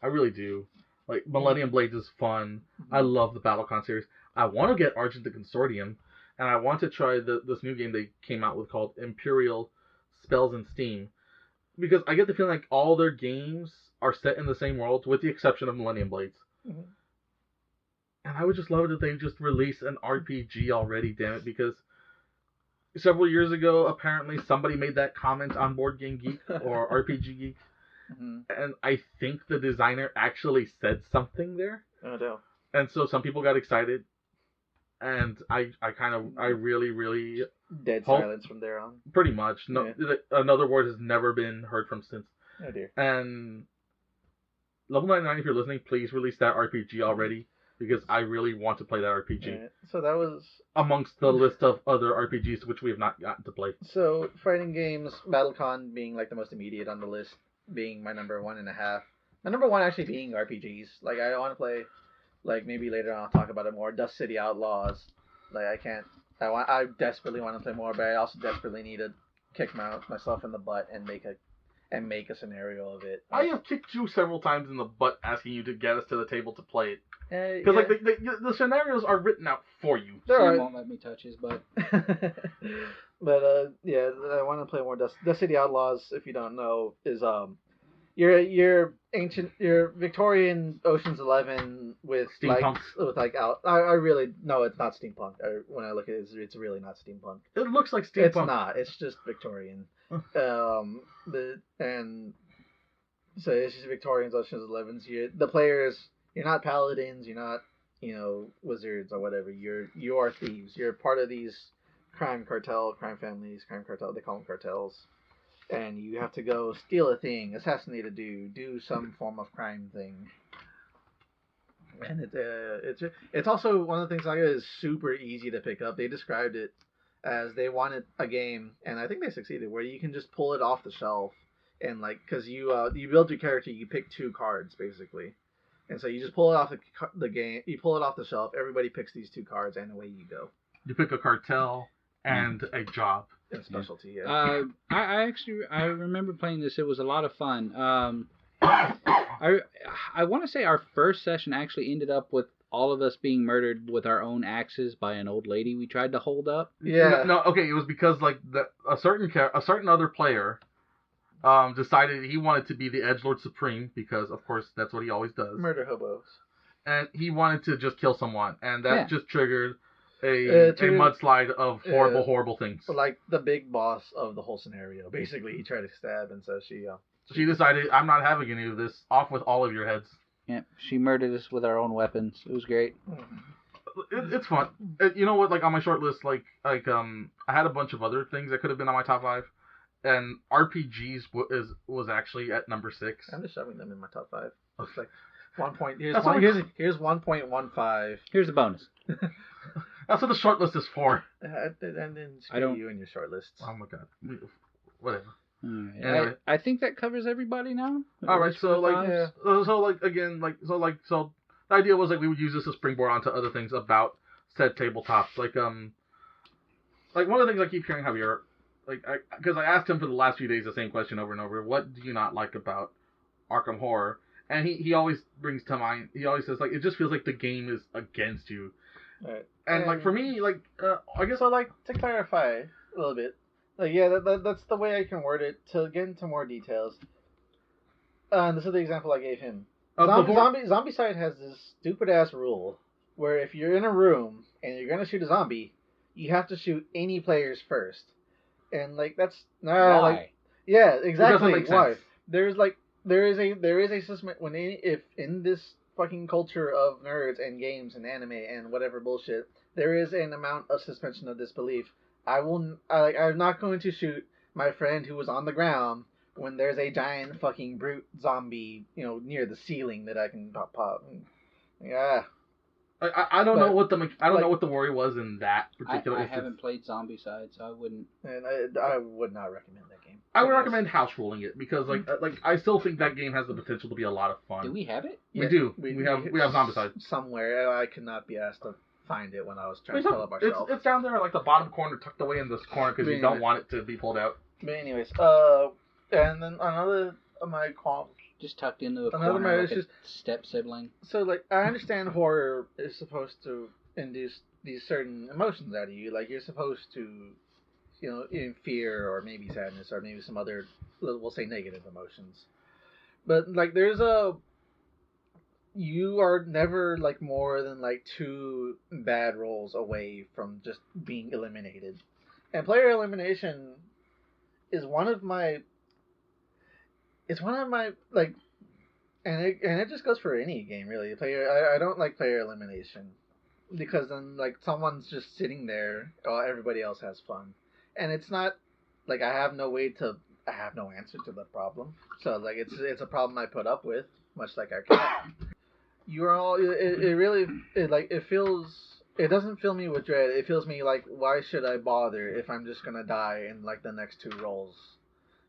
I really do. Like, Millennium Blades is fun. I love the BattleCon series. I want to get Argent the Consortium, and I want to try this new game they came out with called Imperial Spells and Steam, because I get the feeling like all their games are set in the same world, with the exception of Millennium Blades. And I would just love it if they just release an RPG already, damn it, because several years ago, apparently somebody made that comment on Board Game Geek or RPG Geek, and I think the designer actually said something there. Oh no. And so some people got excited, and I really dead silence from there on. Pretty much. No, another word has never been heard from since. Oh dear. And Level 99, if you're listening, please release that RPG already, because I really want to play that RPG. Yeah. So that was amongst the list of other RPGs which we have not gotten to play. So fighting games, BattleCon being like the most immediate on the list, being my number 1.5. My number 1 actually being RPGs. Like I want to play, like maybe later on I'll talk about it more. Dust City Outlaws. Like I desperately want to play more, but I also desperately need to kick myself in the butt and make a scenario of it. I have kicked you several times in the butt asking you to get us to the table to play it. Because like the scenarios are written out for you. He won't let me touch his butt. But yeah, I want to play more Dust City Outlaws. If you don't know, is your Victorian Ocean's 11 with steampunk. I really no, it's not steampunk. When I look at it, it's really not steampunk. It looks like steampunk. It's not. It's just Victorian. So it's just Victorian Ocean's 11s. The players. You're not paladins. You're not wizards or whatever. You are thieves. You're part of these crime families. They call them cartels. And you have to go steal a thing, assassinate a dude, do some form of crime thing. And it's also one of the things like is super easy to pick up. They described it as they wanted a game, and I think they succeeded, where you can just pull it off the shelf and because you build your character, you pick 2 cards basically, and so you just pull it off the game, you pull it off the shelf. Everybody picks these 2 cards, and away you go. You pick a cartel and a job. Specialty, yeah. I remember playing this. It was a lot of fun. I want to say our first session actually ended up with all of us being murdered with our own axes by an old lady we tried to hold up. Yeah. No, okay, it was because like a certain other player decided he wanted to be the Edgelord Supreme, because of course that's what he always does. Murder hobos. And he wanted to just kill someone, and that just triggered a mudslide of horrible things. Like the big boss of the whole scenario. Basically, he tried to stab, and so she decided, I'm not having any of this. Off with all of your heads. Yeah, she murdered us with our own weapons. It was great. It's fun. You know what? Like on my short list, I had a bunch of other things that could have been on my top 5, and RPGs was actually at number 6. I'm just shoving them in my top 5. Looks like 1 point. Here's 1.15. Here's the bonus. That's what the short list is for. And then screw you and your short lists. Oh my god. Whatever. Right. Anyway. I think that covers everybody now. All right. So the idea was like we would use this as springboard onto other things about said tabletops. Like one of the things I keep hearing Javier, because I asked him for the last few days the same question over and over. What do you not like about Arkham Horror? And he always brings to mind. He always says it just feels like the game is against you. Right. And for me, I guess I like to clarify a little bit. That's the way I can word it. To get into more details, this is the example I gave him. Zombicide has this stupid ass rule where if you're in a room and you're gonna shoot a zombie, you have to shoot any players first. And that's why? Yeah, exactly. Why? Sense. There is a system if in this fucking culture of nerds and games and anime and whatever bullshit, there is an amount of suspension of disbelief. I'm not going to shoot my friend who was on the ground when there's a giant fucking brute zombie, near the ceiling that I can pop. Yeah. I don't know what the worry was in that particular. I haven't played Zombicide, so I wouldn't. And I would not recommend that game. I would recommend house ruling it because I still think that game has the potential to be a lot of fun. Do we have it? We do. We have Zombicide somewhere. I could not be asked to find it when I was trying to pull up our shelf. It's down there, the bottom corner, tucked away in this corner because you don't want it to be pulled out. But anyways, and then another of my qualms. Just tucked into a corner like a step sibling. So, I understand horror is supposed to induce these certain emotions out of you. You're supposed to, in fear or maybe sadness or maybe some other, we'll say, negative emotions. But, you are never, more than, 2 bad rolls away from just being eliminated. And player elimination is one of my like, and it just goes for any game really. I don't like player elimination because then like someone's just sitting there while everybody else has fun, and it's not like I have no answer to the problem. So like it's a problem I put up with, much like our cat. It doesn't fill me with dread. It fills me like, why should I bother if I'm just gonna die in like the next 2 rolls?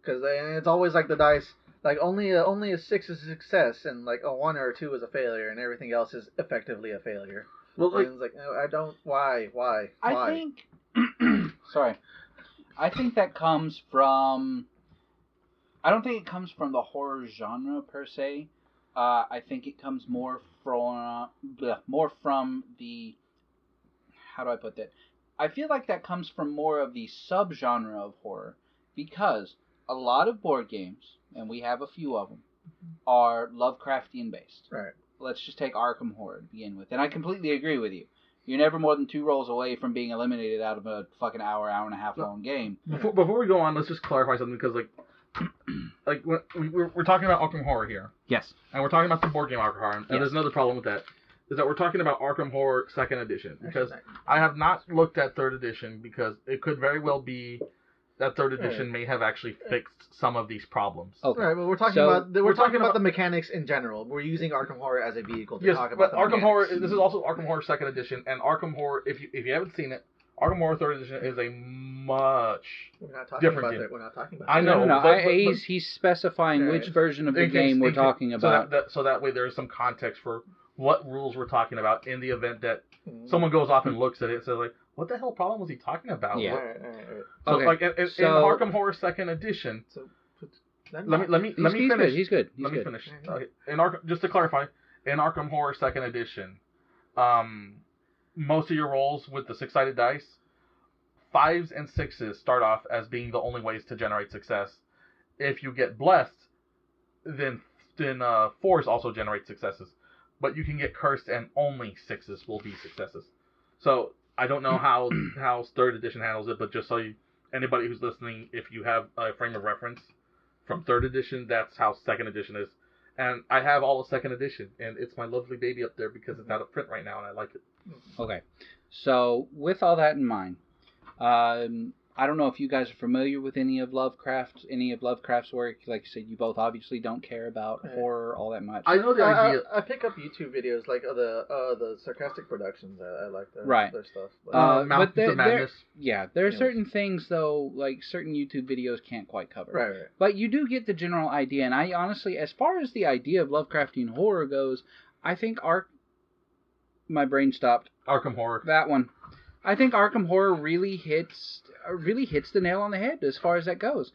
Because it's always like the dice, like only a 6 is a success, and like a 1 or a 2 is a failure, and everything else is effectively a failure. Well, like, and it's like, no, I don't. Why? I think. Sorry, I think that comes from. I don't think it comes from the horror genre per se. I think it comes more from the. How do I put that? I feel like that comes from more of the subgenre of horror, because a lot of board games, and we have a few of them, are Lovecraftian based. Right. Let's just take Arkham Horror to begin with, and I completely agree with you. You're never more than 2 rolls away from being eliminated out of a fucking hour and a half long game. Before we go on, let's just clarify something, because like we're talking about Arkham Horror here. Yes. And we're talking about the board game Arkham Horror, and there's another problem with that. Is that we're talking about Arkham Horror 2nd Edition, because I have not looked at 3rd Edition, because it could very well be that 3rd Edition may have actually fixed some of these problems. Okay. Right, but we're talking about the mechanics in general. We're using Arkham Horror as a vehicle to talk about the Arkham mechanics. Horror. This is also Arkham Horror 2nd Edition, and Arkham Horror. If you haven't seen it, Arkham Horror 3rd Edition is a much different game. We're not talking about. I know. No. He's specifying which version of the game we're talking about. So that way there's some context for what rules we're talking about in the event that someone goes off and looks at it and says like, what the hell problem was he talking about? Yeah. Right. So like in Arkham Horror 2nd Edition. So let me finish. He's good. Let me finish. Just to clarify, in Arkham Horror 2nd Edition, most of your rolls with the 6-sided dice, 5s and 6s start off as being the only ways to generate success. If you get blessed, then 4s also generate successes. But you can get cursed and only 6s will be successes. So I don't know how 3rd Edition handles it, but just so anybody who's listening, if you have a frame of reference from 3rd Edition, that's how 2nd Edition is. And I have all of 2nd Edition, and it's my lovely baby up there because it's out of print right now, and I like it. Okay. So with all that in mind, I don't know if you guys are familiar with any of Lovecraft's work. Like you said, you both obviously don't care about horror all that much. I know the idea. I pick up YouTube videos like the sarcastic productions. I like their stuff. Mountains of Madness. There are certain things though, like certain YouTube videos can't quite cover. Right. But you do get the general idea, and I honestly, as far as the idea of Lovecraftian horror goes, I think my brain stopped. Arkham Horror. That one. I think Arkham Horror really hits the nail on the head as far as that goes,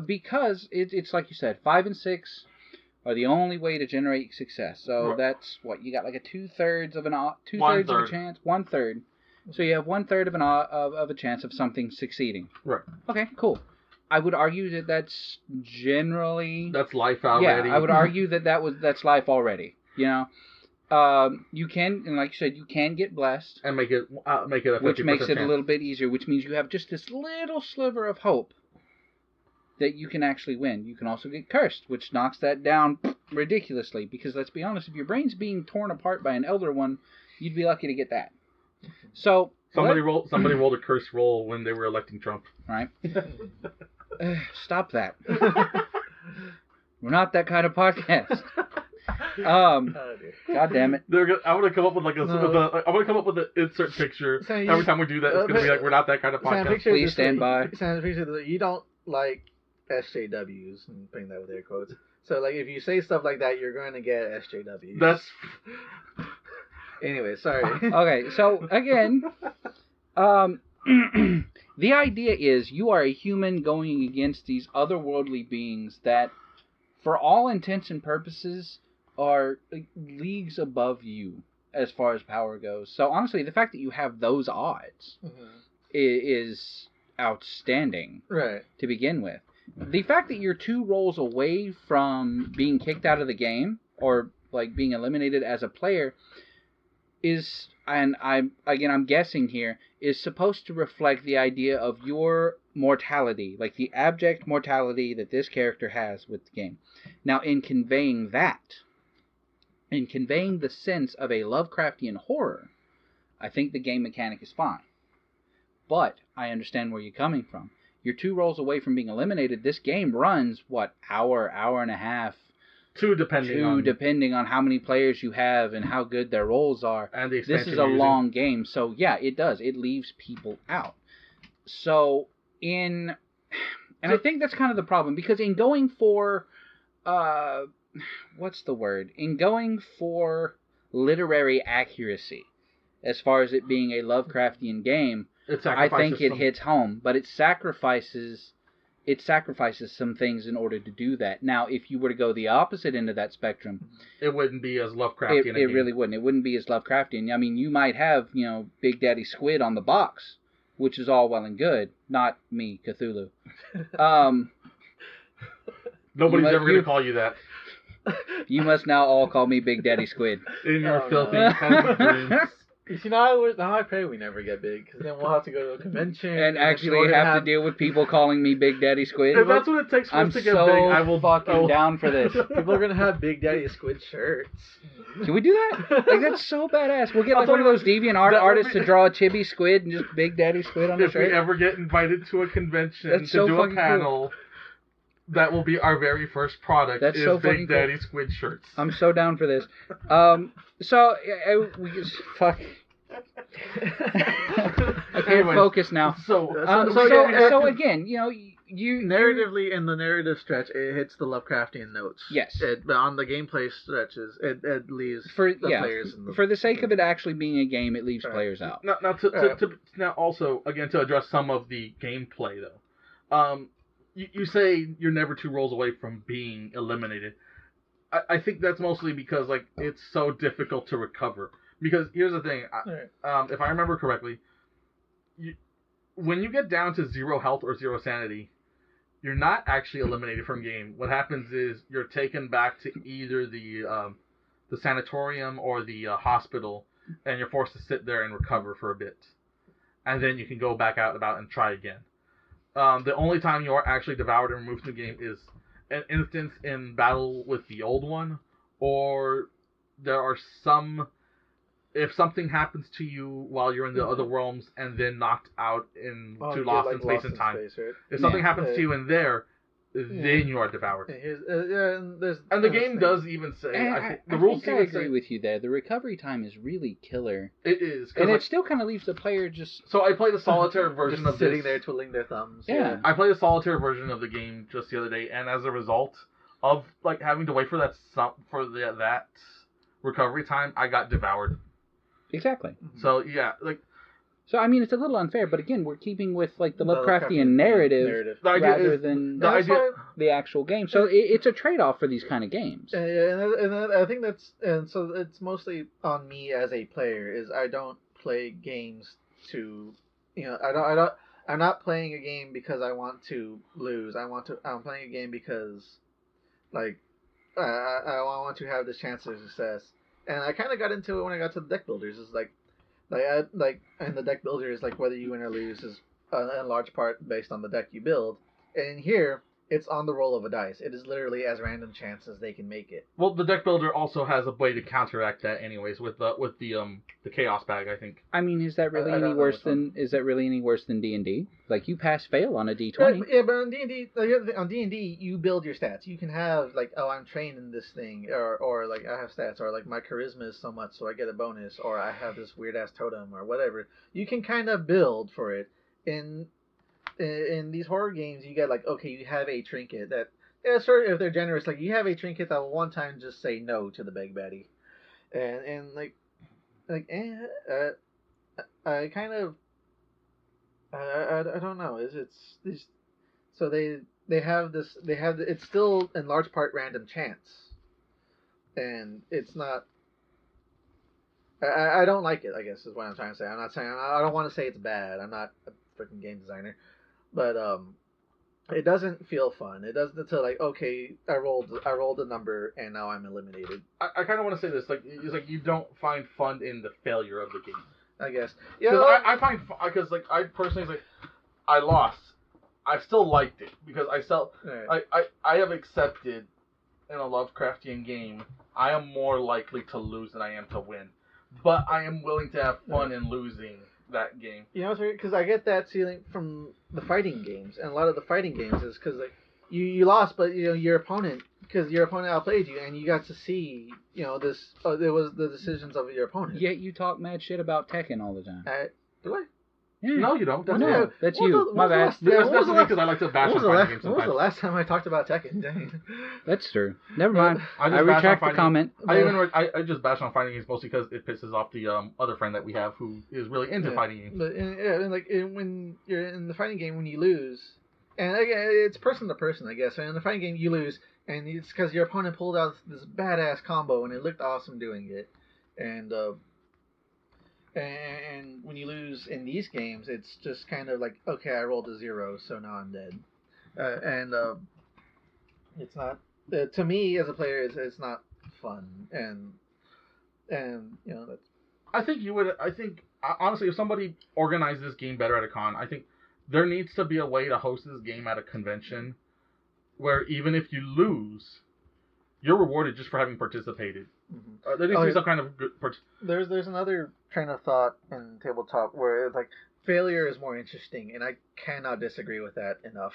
because it's like you said, 5 and 6 are the only way to generate success. So that's what you got, like a 2/3 of a chance, 1/3. So you have 1/3 of a chance of something succeeding. Right. Okay, cool. I would argue that's life already. Yeah, I would argue that's life already. You know. You can, and like you said, you can get blessed and make it a 50% which makes it chance. a little bit easier. Which means you have just this little sliver of hope that you can actually win. You can also get cursed, which knocks that down ridiculously. Because let's be honest, if your brain's being torn apart by an elder one, you'd be lucky to get that. So somebody rolled a cursed roll when they were electing Trump. Right. Stop that. We're not that kind of podcast. God damn it! I want to come up with an insert picture every time we do that. It's gonna be like, we're not that kind of podcast. Please stand by. You don't like SJWs, and putting that with air quotes. So like, if you say stuff like that, you're going to get SJWs. That's. Anyway, sorry. Okay, so again, the idea is you are a human going against these otherworldly beings that, for all intents and purposes, are leagues above you as far as power goes. So honestly, the fact that you have those odds is outstanding, right, to begin with. The fact that you're 2 rolls away from being kicked out of the game or like being eliminated as a player is, and I'm guessing here, is supposed to reflect the idea of your mortality, like the abject mortality that this character has with the game. Now, in conveying the sense of a Lovecraftian horror, I think the game mechanic is fine. But I understand where you're coming from. You're 2 rolls away from being eliminated. This game runs, hour and a half? Two, depending on how many players you have and how good their rolls are. And the this is a long game, so yeah, it does. It leaves people out. So I think that's kind of the problem, because in going for, what's the word? In going for literary accuracy, as far as it being a Lovecraftian game, I think it hits home, but it sacrifices some things in order to do that. Now, if you were to go the opposite end of that spectrum, it wouldn't be as Lovecraftian. It really wouldn't. It wouldn't be as Lovecraftian. I mean, you might have, Big Daddy Squid on the box, which is all well and good. Not me, Cthulhu. Nobody's ever going to call you that. You must now all call me Big Daddy Squid. In your filthy dreams. You see, now I pray we never get big, because then we'll have to go to a convention and actually have to deal with people calling me Big Daddy Squid. If that's what it takes for us to get big, I will fucking down for this. People are gonna have Big Daddy Squid shirts. Can we do that? Like, that's so badass. We'll get one of those DeviantArt artists to draw a chibi squid and just Big Daddy Squid on the shirt. If we ever get invited to a convention to do a panel, that will be our very first product. That's is so Big Daddy Squid shirts. I'm so down for this. We just fuck. Okay, Anyways, focus now. So again, you narratively in the narrative stretch, it hits the Lovecraftian notes. Yes. But on the gameplay stretches, it leaves players. For the sake of it actually being a game, it leaves players out. Now also again to address some of the gameplay though, you say you're never 2 rolls away from being eliminated. I think that's mostly because it's so difficult to recover. Because here's the thing, if I remember correctly, when you get down to 0 health or 0 sanity, you're not actually eliminated from game. What happens is you're taken back to either the sanatorium or the hospital, and you're forced to sit there and recover for a bit, and then you can go back out about and try again. The only time you are actually devoured and removed from the game is an instance in battle with the old one, or there are some. If something happens to you while you're in the other realms and then knocked out to Lost in Space and Time, right? If something happens to you in there, then you are devoured. And the game does even say, I agree with you there. The recovery time is really killer. It is. And it still kind of leaves the player just... So I played a solitaire version of sitting there twiddling their thumbs. Yeah. I played a solitaire version of the game just the other day, and as a result of having to wait for that recovery time, I got devoured. Exactly. So yeah, So I mean, it's a little unfair, but again, we're keeping with the Lovecraftian narrative rather than the actual game. So it's a trade-off for these kind of games. And I think so it's mostly on me as a player. Is I don't play games to, I'm not playing a game because I want to lose. I'm playing a game because, I want to have this chance of success. And I kind of got into it when I got to the deck builders. It's and the deck builder is whether you win or lose is in large part based on the deck you build. And here, it's on the roll of a dice. It is literally as random chance as they can make it. Well, the deck builder also has a way to counteract that, anyways, with the chaos bag. I think. I mean, is that really any worse than D&D? You pass fail on a D20. Yeah, but on D&D, you build your stats. You can have I'm trained in this thing, or I have stats, or my charisma is so much, so I get a bonus, or I have this weird ass totem, or whatever. You can kind of build for it. In these horror games, you get you have a trinket that, sure, if they're generous, you have a trinket that will one time just say no to the big baddie, I kind of, I don't know, so they have it's still in large part random chance, and it's not. I don't like it, I guess, is what I'm trying to say. I'm not saying, I don't want to say it's bad. I'm not a freaking game designer. But it doesn't feel fun. It doesn't until like, okay, I rolled a number and now I'm eliminated. I kind of want to say this, like, it's like you don't find fun in the failure of the game. I guess. Yeah. Because I find, because like I personally like, I lost. I still liked it because right. I have accepted in a Lovecraftian game I am more likely to lose than I am to win, but I am willing to have fun in losing that game. You know what's weird? Because I get that feeling from the fighting games, and a lot of the fighting games is because like you lost, but you know your opponent outplayed you, and you got to see this. It was the decisions of your opponent. Yet you talk mad shit about Tekken all the time. Do I? Yeah. No, you don't. That's no, that's you. My bad. That's me because I like to bash on fighting games sometimes. When was the last time I talked about Tekken? Dang. That's true. Never mind. I retract the comment. I just bash on fighting games mostly because it pisses off the other friend that we have who is really into fighting games. But when you're in the fighting game, when you lose, and again, it's person to person, I guess. And in the fighting game, you lose, and it's because your opponent pulled out this badass combo, and it looked awesome doing it, and when you lose in these games, it's just kind of like, okay, I rolled a 0, so now I'm dead. It's not to me as a player. It's not fun, and that's. I think honestly, if somebody organized this game better at a con, I think there needs to be a way to host this game at a convention, where even if you lose, you're rewarded just for having participated. Mm-hmm. There needs to be some kind of good. There's another train of thought in tabletop where it's like failure is more interesting, and I cannot disagree with that enough.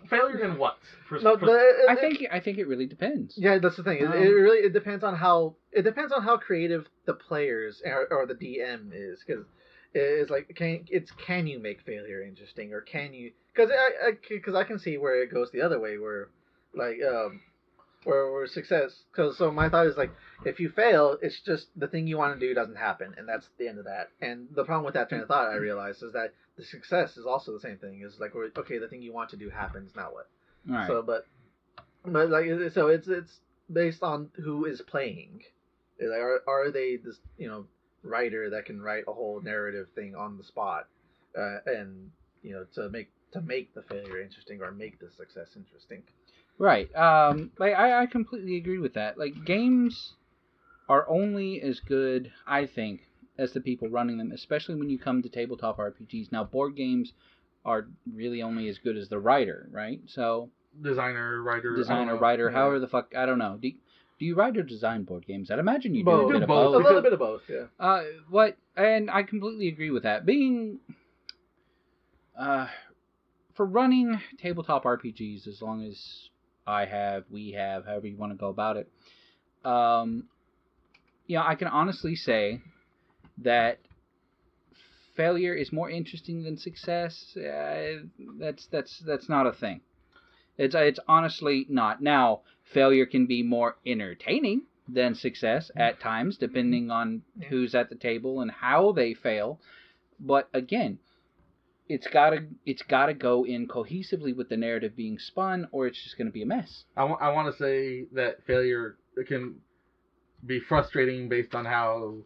Failure in what? I think it really depends. Yeah, that's the thing. It depends on how creative the players or the DM is, because it's like can you make failure interesting, or can you? Because I can see where it goes the other way, where like where success. So my thought is like, if you fail, it's just the thing you want to do doesn't happen, and that's the end of that. And the problem with that train of thought, I realized, is that the success is also the same thing. Is like, okay, the thing you want to do happens. Now what? Right. So but like, so it's based on who is playing. Like, are they this writer that can write a whole narrative thing on the spot, and to make the failure interesting or make the success interesting. Right. I completely agree with that. Like, games are only as good, I think, as the people running them, especially when you come to tabletop RPGs. Now, board games are really only as good as the writer, right? So designer, writer, however the fuck, I don't know. Do you write or design board games? I'd imagine you do both. a bit of both. both. A little bit of both, yeah. And I completely agree with that. Being for running tabletop RPGs, as long as we have, however you want to go about it. I can honestly say that failure is more interesting than success. That's not a thing. It's honestly not. Now, failure can be more entertaining than success at times, depending on who's at the table and how they fail. But again, it's gotta go in cohesively with the narrative being spun, or it's just going to be a mess. I want to say that failure can be frustrating based on how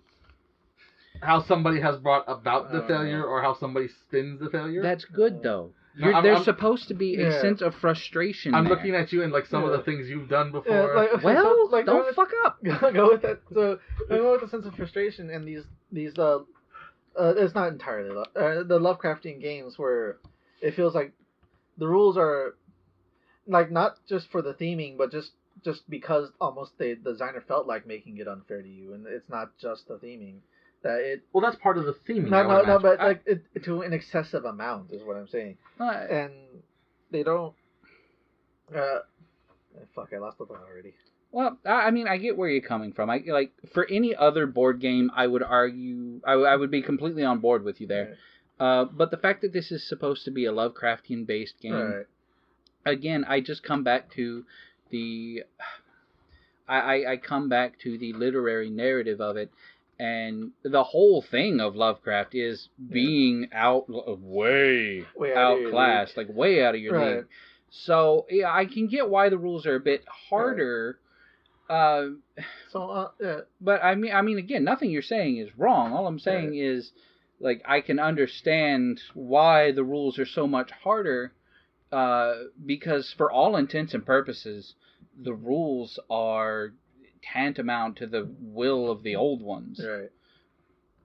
somebody has brought about the failure, or how somebody spins the failure. That's good though. There's supposed to be a sense of frustration. I'm there. looking at you and like some of the things you've done before. Don't fuck up. Go with that. So I go with the sense of frustration and these it's not entirely the Lovecraftian games where it feels like the rules are like not just for the theming, but just because almost the designer felt like making it unfair to you, and it's not just the theming. Well, that's part of the theming. No, but like to an excessive amount is what I'm saying. And they don't. Fuck! I lost the thought already. Well, I mean, I get where you're coming from. For any other board game, I would argue I would be completely on board with you there. Right. But the fact that this is supposed to be a Lovecraftian based game, right. Again, I just come back to the. I come back to the literary narrative of it. And the whole thing of Lovecraft is being way outclassed, like way out of your league. So yeah, I can get why the rules are a bit harder. But I mean, again, nothing you're saying is wrong. All I'm saying is like I can understand why the rules are so much harder, because for all intents and purposes, the rules are tantamount to the will of the old ones, right?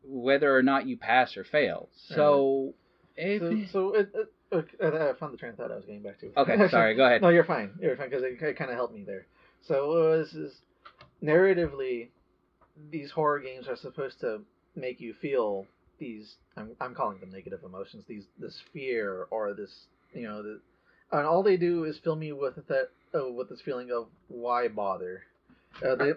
Whether or not you pass or fail. So, I found the train of thought I was getting back to. Okay, sorry, go ahead. No, you're fine. You're fine, because it kind of helped me there. So this is narratively, these horror games are supposed to make you feel these. I'm calling them negative emotions. This fear or this, and all they do is fill me with with this feeling of why bother.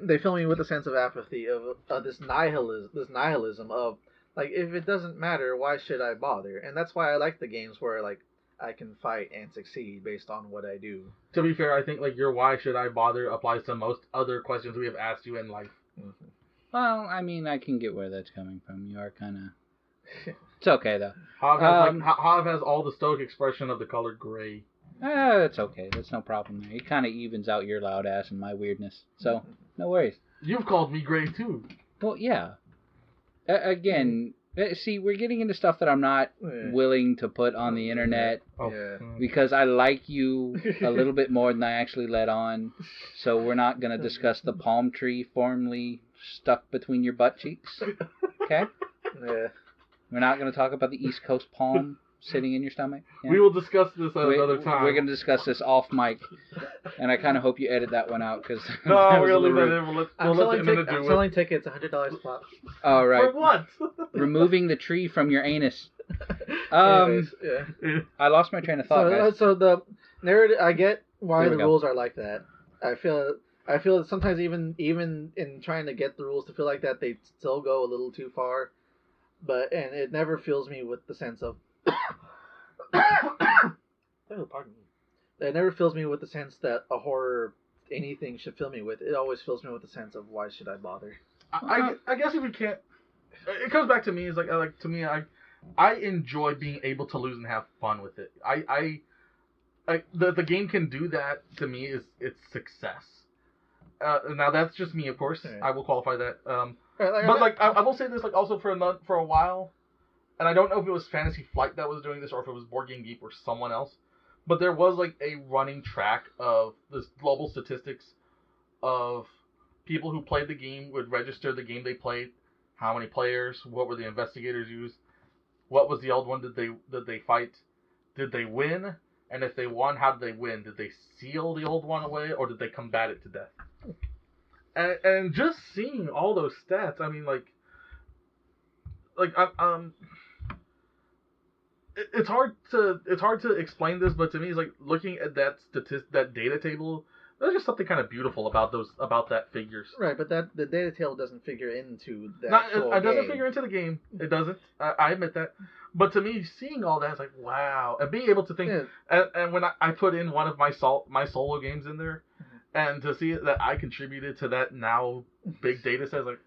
They fill me with a sense of apathy, of this nihilism of, like, if it doesn't matter, why should I bother? And that's why I like the games where, like, I can fight and succeed based on what I do. To be fair, I think, like, your why should I bother applies to most other questions we have asked you in life. Mm-hmm. Well, I mean, I can get where that's coming from. You are kind of... It's okay, though. Hav has all the stoic expression of the color gray. It's okay. That's no problem there. It kind of evens out your loud ass and my weirdness. So, no worries. You've called me gray, too. Well, yeah. Again, see, we're getting into stuff that I'm not willing to put on the internet. Because I like you a little bit more than I actually let on. So we're not going to discuss the palm tree formerly stuck between your butt cheeks. Okay? Yeah. We're not going to talk about the East Coast palm sitting in your stomach. Yeah? We will discuss this at another time. We're going to discuss this off mic. And I kind of hope you edit that one out, because no, we're going to leave that in. I'm selling tickets, $100 a pop. All right. For what? Removing the tree from your anus. Anyways, yeah. I lost my train of thought, guys. So the narrative, I get why the rules are like that. I feel that sometimes even in trying to get the rules to feel like that, they still go a little too far. And it never fills me with the sense of oh, pardon me. It never fills me with the sense that a horror anything should fill me with. It always fills me with the sense of why should I bother? I guess if we can't, it comes back to me. Is I enjoy being able to lose and have fun with it. The game can do that to me. It's success. Now that's just me, of course. Right. I will qualify that. I will say this, like, also for a while, and I don't know if it was Fantasy Flight that was doing this or if it was Board Game Geek or someone else, but there was, like, a running track of this global statistics of people who played the game would register the game they played, how many players, what were the investigators used, what was the old one, did they fight, did they win, and if they won, how did they win? Did they seal the old one away, or did they combat it to death? And just seeing all those stats, I mean, it's hard to explain this, but to me, it's like looking at that data table. There's just something kind of beautiful about that figures. Right, but the data table doesn't figure into the It doesn't figure into the game. It doesn't. I admit that. But to me, seeing all that is like, wow, and being able to think. Yeah. And when I put in one of my solo games in there. And to see that I contributed to that now big data set, like,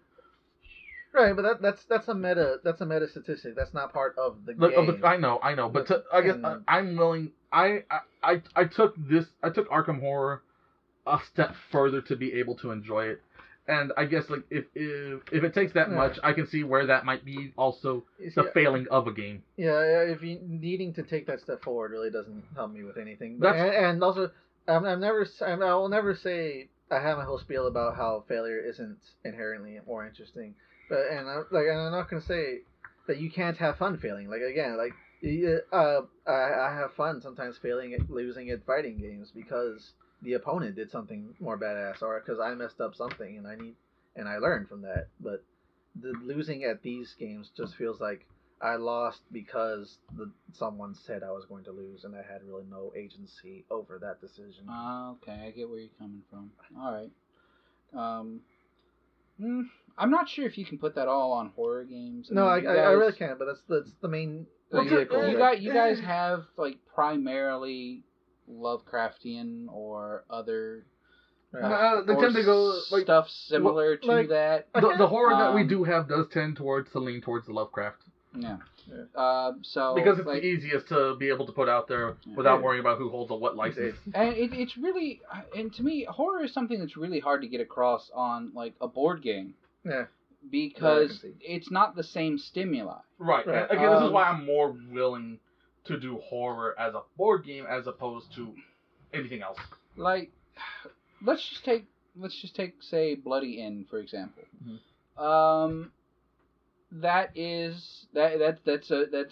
right, but that's a meta statistic. That's not part of the game. I know, but I guess I'm willing. I took Arkham Horror a step further to be able to enjoy it, and I guess, like, if it takes that much, I can see where that might be also the failing of a game. Yeah, if you needing to take that step forward really doesn't help me with anything. But, and also. I will never say I have my whole spiel about how failure isn't inherently more interesting, and I'm not gonna say that you can't have fun failing. Like, again, like, I have fun sometimes failing at losing at fighting games because the opponent did something more badass, or because I messed up something and I learned from that. But the losing at these games just feels like I lost because someone said I was going to lose, and I had really no agency over that decision. Okay, I get where you're coming from. All right. I'm not sure if you can put that all on horror games. No, I really can't. But that's the main vehicle. You guys have, like, primarily Lovecraftian or other. They tend to go, like, stuff similar to that. The horror that we do have does tend to lean towards the Lovecraft. Yeah. So because it's the easiest to be able to put out there without worrying about who holds what license. And it's really, and to me, horror is something that's really hard to get across on, like, a board game. Yeah. because it's not the same stimuli. Right. Again, this is why I'm more willing to do horror as a board game as opposed to anything else. Like, let's just take say Bloody Inn for example. Mm-hmm. That's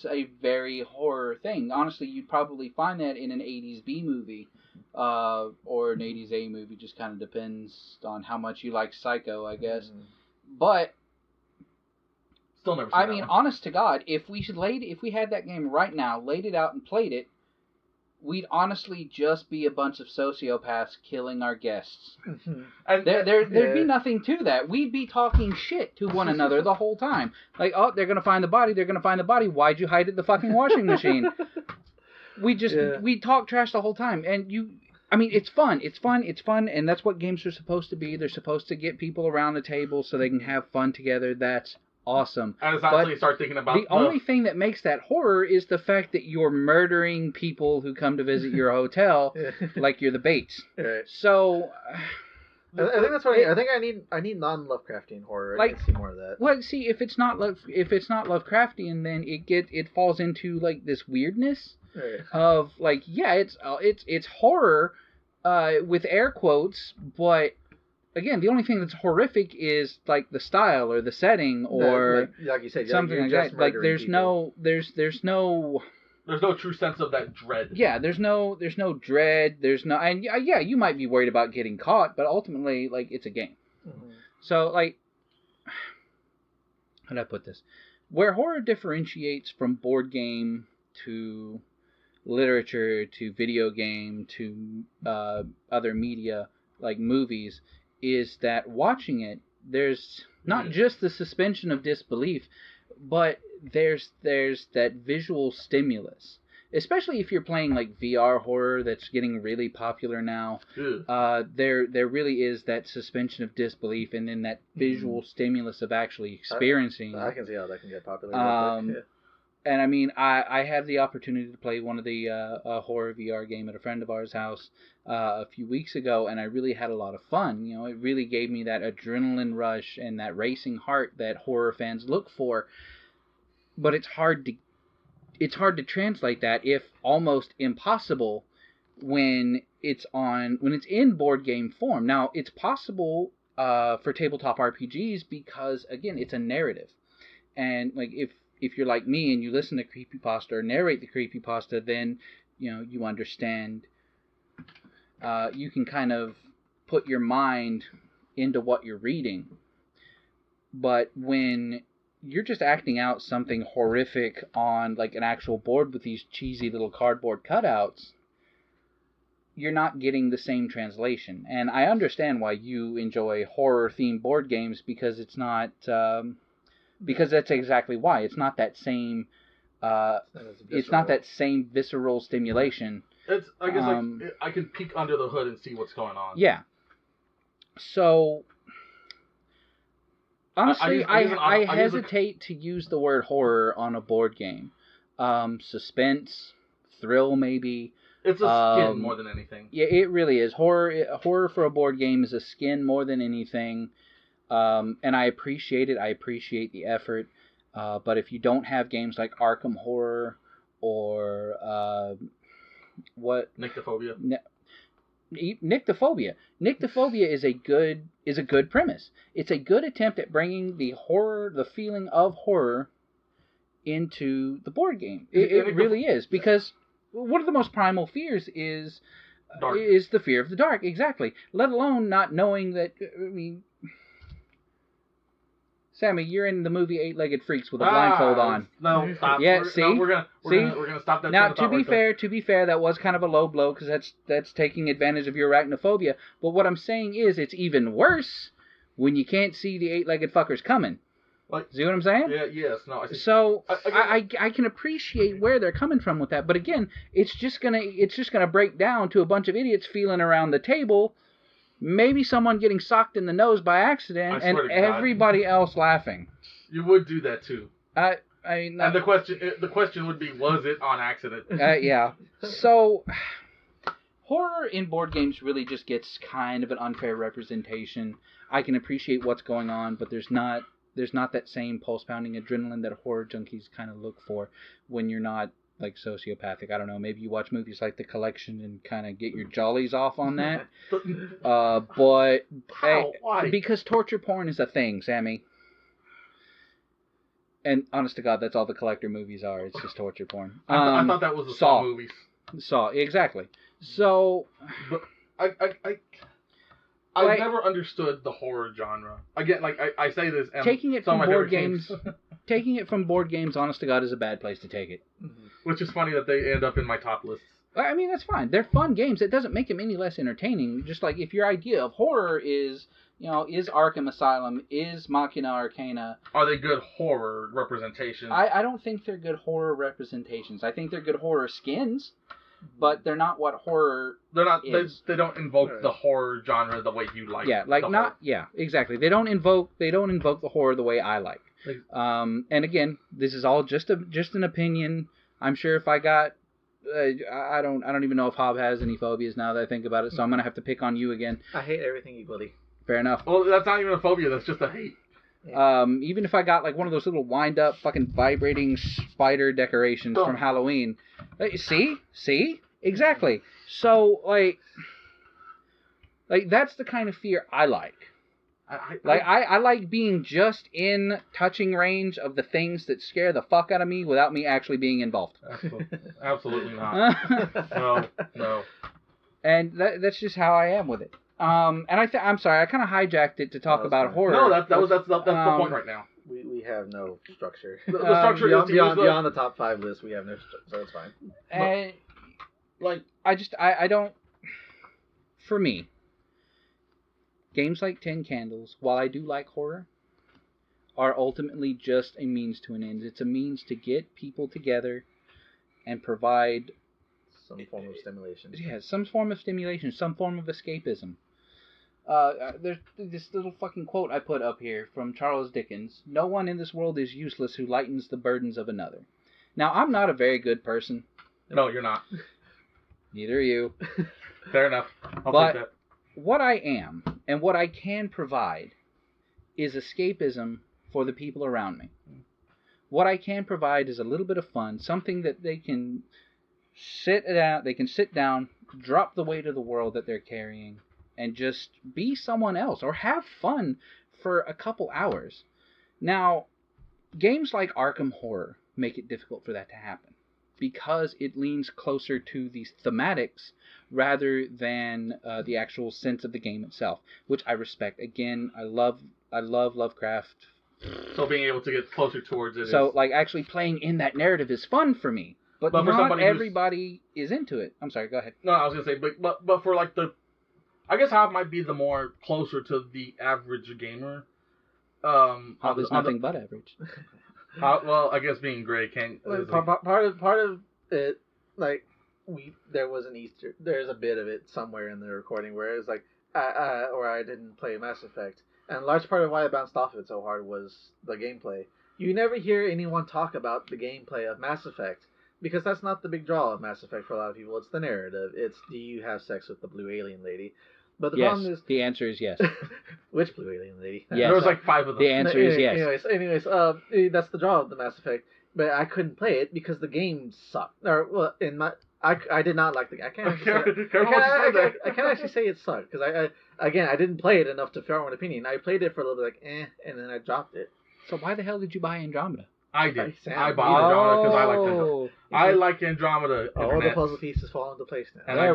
a very horror thing. Honestly, you'd probably find that in an 80s B movie, or an 80s A movie. Just kind of depends on how much you like Psycho, I guess. Mm-hmm. But still never seen that mean, one. Honest to God, if we had that game right now, laid it out and played it, we'd honestly just be a bunch of sociopaths killing our guests. And there'd be nothing to that. We'd be talking shit to one another the whole time. Like, oh, they're gonna find the body. They're gonna find the body. Why'd you hide it in the fucking washing machine? We talk trash the whole time. And it's fun. It's fun, and that's what games are supposed to be. They're supposed to get people around the table so they can have fun together. That's awesome. And it's not until you start thinking about the only thing that makes that horror is the fact that you're murdering people who come to visit your hotel like you're the Bates. Right. So I think that's what I think I need non-Lovecraftian horror. I need to see more of that. Well, see, if it's not Lovecraftian, then it falls into like this weirdness of like, yeah, it's horror with air quotes, but again, the only thing that's horrific is like the style or the setting or like you said, something like that. Like there's no true sense of that dread. Yeah, there's no dread. There's no, and yeah, you might be worried about getting caught, but ultimately, like, it's a game. Mm-hmm. So, like, how do I put this? Where horror differentiates from board game to literature to video game to other media like movies is that watching it, there's not just the suspension of disbelief, but there's that visual stimulus. Especially if you're playing like VR horror that's getting really popular now. There really is that suspension of disbelief and then that visual stimulus of actually experiencing. I can see how that can get popular. And I mean, I had the opportunity to play one of the horror VR game at a friend of ours' house a few weeks ago, and I really had a lot of fun. You know, it really gave me that adrenaline rush and that racing heart that horror fans look for. But it's hard to translate that, if almost impossible, when it's in board game form. Now, it's possible for tabletop RPGs because, again, it's a narrative, and like if you're like me and you listen to creepypasta or narrate the creepypasta, then you understand. You can kind of put your mind into what you're reading, but when you're just acting out something horrific on like an actual board with these cheesy little cardboard cutouts, you're not getting the same translation. And I understand why you enjoy horror-themed board games, because it's not... because that's exactly why. It's not that same... it's not that same visceral stimulation. It's, I guess, like, I can peek under the hood and see what's going on. Yeah. So... honestly, I hesitate to use the word horror on a board game. Suspense, thrill, maybe. It's a skin more than anything. Yeah, it really is. Horror for a board game is a skin more than anything. And I appreciate it. I appreciate the effort. But if you don't have games like Arkham Horror or Nychtophobia. Nychtophobia. Nychtophobia is a good premise. It's a good attempt at bringing the horror, the feeling of horror, into the board game. It really is, because one of the most primal fears is the fear of the dark. Exactly. Let alone not knowing that. I mean, Sammy, you're in the movie Eight-Legged Freaks with a blindfold on. No, stop. Yeah, we're gonna stop that. Now, to be fair, that was kind of a low blow, because that's taking advantage of your arachnophobia. But what I'm saying is, it's even worse when you can't see the eight-legged fuckers coming. Like, see what I'm saying? Yeah. Yes. No. So I can appreciate where they're coming from with that, but again, it's just gonna break down to a bunch of idiots feeling around the table. Maybe someone getting socked in the nose by accident, and everybody else laughing. You would do that too. I mean, and the question would be, was it on accident? Yeah. So, horror in board games really just gets kind of an unfair representation. I can appreciate what's going on, but there's not there's not that same pulse-pounding adrenaline that horror junkies kind of look for when you're not like sociopathic. I don't know, maybe you watch movies like The Collection and kind of get your jollies off on that. But How? Why? because torture porn is a thing, Sammy. And honest to God, that's all the Collector movies are. It's just torture porn. I thought that was the Saw movies. Saw, exactly. So, but I never understood the horror genre. Again, like I say this, and taking it from board games, taking it from board games, honest to God, is a bad place to take it. Which is funny that they end up in my top lists. I mean, that's fine. They're fun games. It doesn't make them any less entertaining. Just like if your idea of horror is, is Arkham Asylum, is Machina Arcana. Are they good horror representations? I don't think they're good horror representations. I think they're good horror skins, but they're not what horror They're not. is. They don't invoke the horror genre the way you like. Yeah, like not. Yeah, exactly. They don't invoke the horror the way I like. And again, this is all just an opinion. I'm sure if I got, I don't even know if Hob has any phobias now that I think about it. So I'm gonna have to pick on you again. I hate everything equally. Fair enough. Well, that's not even a phobia. That's just a hate. Yeah. Even if I got like one of those little wind up fucking vibrating spider decorations from Halloween. See? Exactly. So like that's the kind of fear I like. I like being just in touching range of the things that scare the fuck out of me without me actually being involved. Absolutely not. No. And that's just how I am with it. And I'm sorry, I kind of hijacked it to talk about horror. No, that's the point right now. We have no structure. The structure is beyond the top 5 list. We have no structure, so it's fine. And like I don't. For me, games like 10 Candles, while I do like horror, are ultimately just a means to an end. It's a means to get people together and provide some form of stimulation. Yeah, some form of stimulation, some form of escapism. There's this little fucking quote I put up here from Charles Dickens. No one in this world is useless who lightens the burdens of another. Now, I'm not a very good person. No, you're not. Neither are you. Fair enough. I'll but take that. What I am and what I can provide is escapism for the people around me. What I can provide is a little bit of fun, something that they can sit down, drop the weight of the world that they're carrying, and just be someone else or have fun for a couple hours. Now, games like Arkham Horror make it difficult for that to happen because it leans closer to these thematics rather than the actual sense of the game itself, which I respect. Again, I love Lovecraft. So being able to get closer towards it. So like actually playing in that narrative is fun for me. But not everybody is into it. I'm sorry, go ahead. No, I was going to say, but for like I guess how it might be the more closer to the average gamer. How is nothing but average. Well, I guess being gray can't. Part of it, like there's a bit of it somewhere in the recording where it was like, I didn't play Mass Effect, and a large part of why I bounced off of it so hard was the gameplay. You never hear anyone talk about the gameplay of Mass Effect. Because that's not the big draw of Mass Effect for a lot of people. It's the narrative. It's, do you have sex with the blue alien lady? But the problem is... the answer is yes. Which blue alien lady? Yes. There was like 5 of them. The answer is yes. Anyways, that's the draw of the Mass Effect. But I couldn't play it because the game sucked. Or, well, I did not like the game. I can't actually say it sucked. Because I didn't play it enough to form an opinion. I played it for a little bit and then I dropped it. So why the hell did you buy Andromeda? I did. I bought Andromeda because I liked Andromeda. I like Andromeda. All the puzzle pieces fall into place now. And I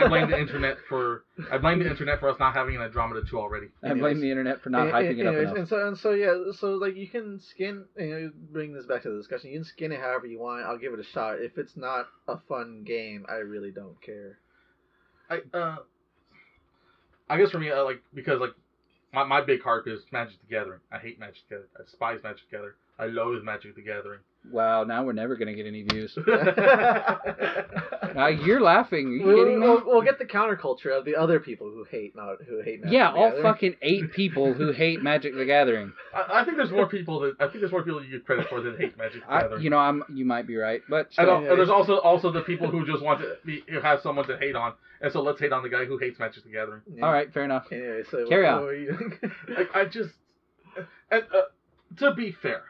blame the internet for us not having an Andromeda 2 already. I blame the internet for not hyping it up enough. So like you can skin. Bring this back to the discussion. You can skin it however you want. I'll give it a shot. If it's not a fun game, I really don't care. I guess for me, because my big harp is Magic the Gathering. I hate Magic the Gathering. I despise Magic the Gathering. I loathe Magic the Gathering. Wow, now we're never going to get any views. You're laughing. Are you kidding me? We'll get the counterculture of the other people who hate Magic the Gathering. Yeah, all fucking 8 people who hate Magic the Gathering. I think there's more people you give credit for that hate Magic the Gathering. You might be right, but and there's also the people who just want to have someone to hate on, and so let's hate on the guy who hates Magic the Gathering. Yeah. All right, fair enough. Anyway, so carry on. What were you doing? I just to be fair,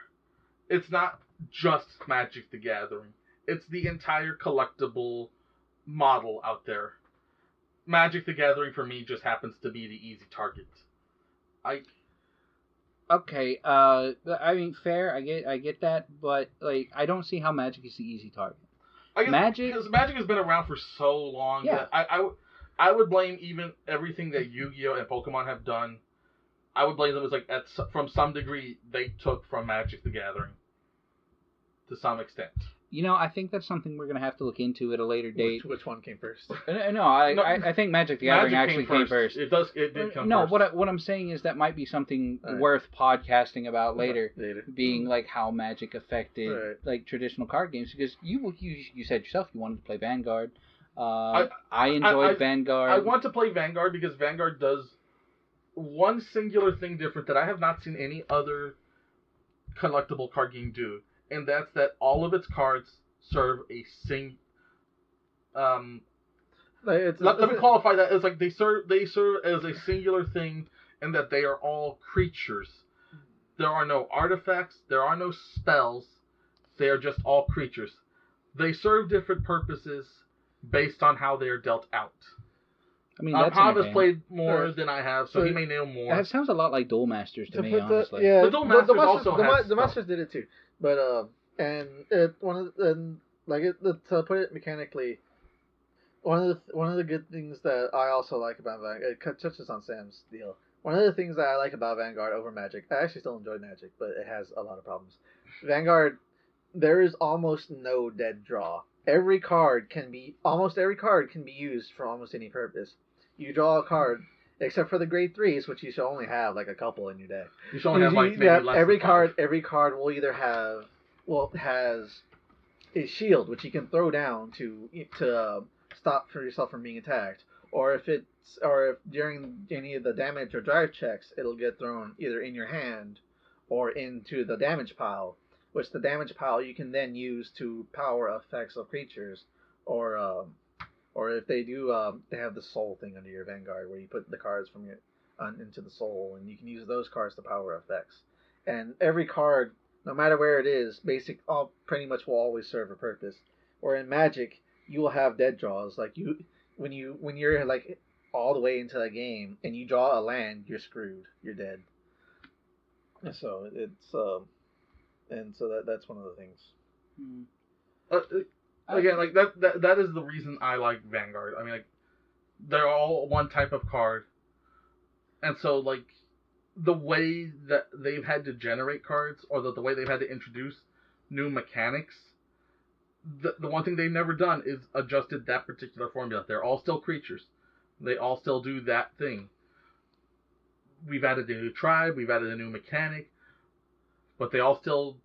it's not just Magic the Gathering. It's the entire collectible model out there. Magic the Gathering for me just happens to be the easy target. Okay, I mean, fair. I get that, but like, I don't see how Magic is the easy target. Because Magic has been around for so long. Yeah. That I would blame even everything that Yu-Gi-Oh and Pokemon have done. I would blame them as like from some degree they took from Magic the Gathering. To some extent. You know, I think that's something we're going to have to look into at a later date. Which one came first? No, I think Magic the Gathering actually came first. It did come first. No, what I'm saying is that might be something worth podcasting about later. Being like how Magic affected like traditional card games, because you said yourself you wanted to play Vanguard. I enjoyed Vanguard. I want to play Vanguard because Vanguard does one singular thing different that I have not seen any other collectible card game do. And that's that all of its cards serve a let me qualify that as like they serve as a singular thing, and that they are all creatures. There are no artifacts. There are no spells. They are just all creatures. They serve different purposes based on how they are dealt out. I mean, Hav has played more than I have, so he may know more. That sounds a lot like Duel Masters to me, honestly. The Duel Masters also has the Masters did it too, but to put it mechanically, one of the good things that I also like about Vanguard, it touches on Sam's deal. One of the things that I like about Vanguard over Magic, I actually still enjoy Magic, but it has a lot of problems. Vanguard, there is almost no dead draw. Almost every card can be used for almost any purpose. You draw a card, except for the grade 3s, which you should only have like a couple in your deck. You should only have like maybe less every than card. 5. Every card will either has a shield which you can throw down to stop for yourself from being attacked, or if during any of the damage or drive checks, it'll get thrown either in your hand or into the damage pile. Which the damage pile you can then use to power effects of creatures, or if they do, they have the soul thing under your Vanguard where you put the cards from your into the soul, and you can use those cards to power effects. And every card, no matter where it is, pretty much will always serve a purpose. Or in Magic, you will have dead draws. Like when you're like all the way into the game and you draw a land, you're screwed. You're dead. So it's and so that's one of the things. Again, like that is the reason I like Vanguard. I mean, like, they're all one type of card, and so like the way that they've had to generate cards, or the way they've had to introduce new mechanics, the one thing they've never done is adjusted that particular formula. They're all still creatures. They all still do that thing. We've added a new tribe. We've added a new mechanic. But they all still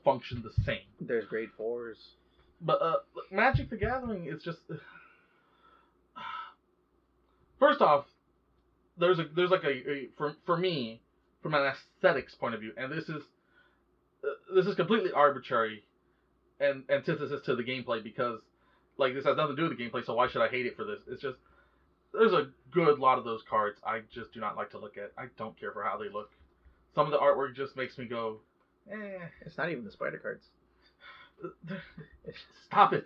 function the same. There's grade 4s. But Magic the Gathering is just first off, there's like a for me, from an aesthetics point of view, and this is completely arbitrary and antithesis to the gameplay, because like this has nothing to do with the gameplay, so why should I hate it for this? It's just there's a good lot of those cards I just do not like to look at. I don't care for how they look. Some of the artwork just makes me go, It's not even the spider cards. Stop it.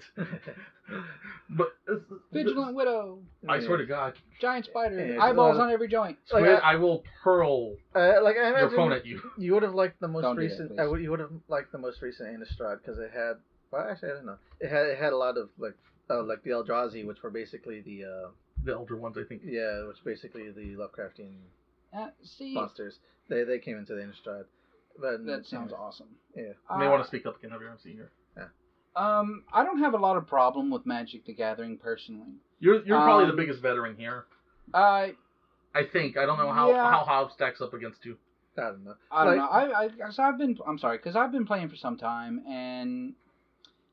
But Vigilant Widow. I swear to God. Giant spider. Eyeballs on every joint. Squid, I will hurl I imagine your phone at you. You would have liked the most Don't recent. You would have liked the most recent Innistrad because it had. Well, actually, I don't know. It had a lot of like the Eldrazi, which were basically the elder ones, I think. Yeah, which basically the Lovecraftian see, monsters. They came into the Innistrad. But that sounds awesome. Yeah. You may want to speak up again. Have your own senior. I don't have a lot of problem with Magic the Gathering personally. You're probably the biggest veteran here. I think. I don't know how Hav stacks up against you. I don't know. I don't know. Because I've been playing for some time, and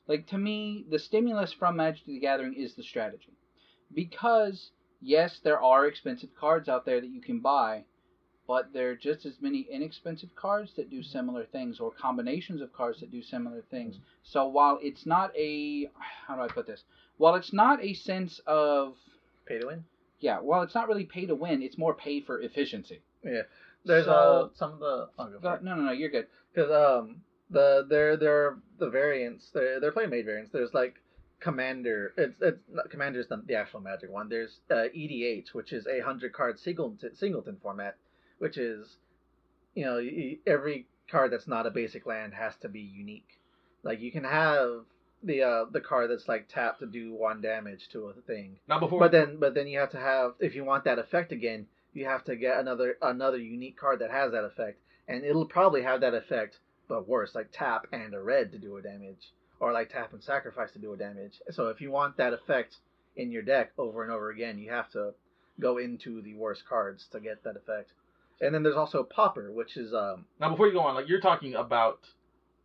like to me, the stimulus from Magic the Gathering is the strategy. Because yes, there are expensive cards out there that you can buy, but there are just as many inexpensive cards that do similar things, or combinations of cards that do similar things. So while it's not While it's not a sense of pay to win. Yeah, while it's not really pay to win, it's more pay for efficiency. Yeah. There's some of the. No, you're good. Because they're the variants. They're playmate variants. There's like Commander. It's not, Commander's the actual Magic one. There's EDH, which is a 100-card singleton format, which is, every card that's not a basic land has to be unique. Like you can have the card that's like tap to do 1 damage to a thing. But then you have to have, if you want that effect again, you have to get another unique card that has that effect, and it'll probably have that effect, but worse, like tap and a red to do a damage, or like tap and sacrifice to do a damage. So if you want that effect in your deck over and over again, you have to go into the worst cards to get that effect. And then there's also Pauper, which is Now before you go on, like you're talking about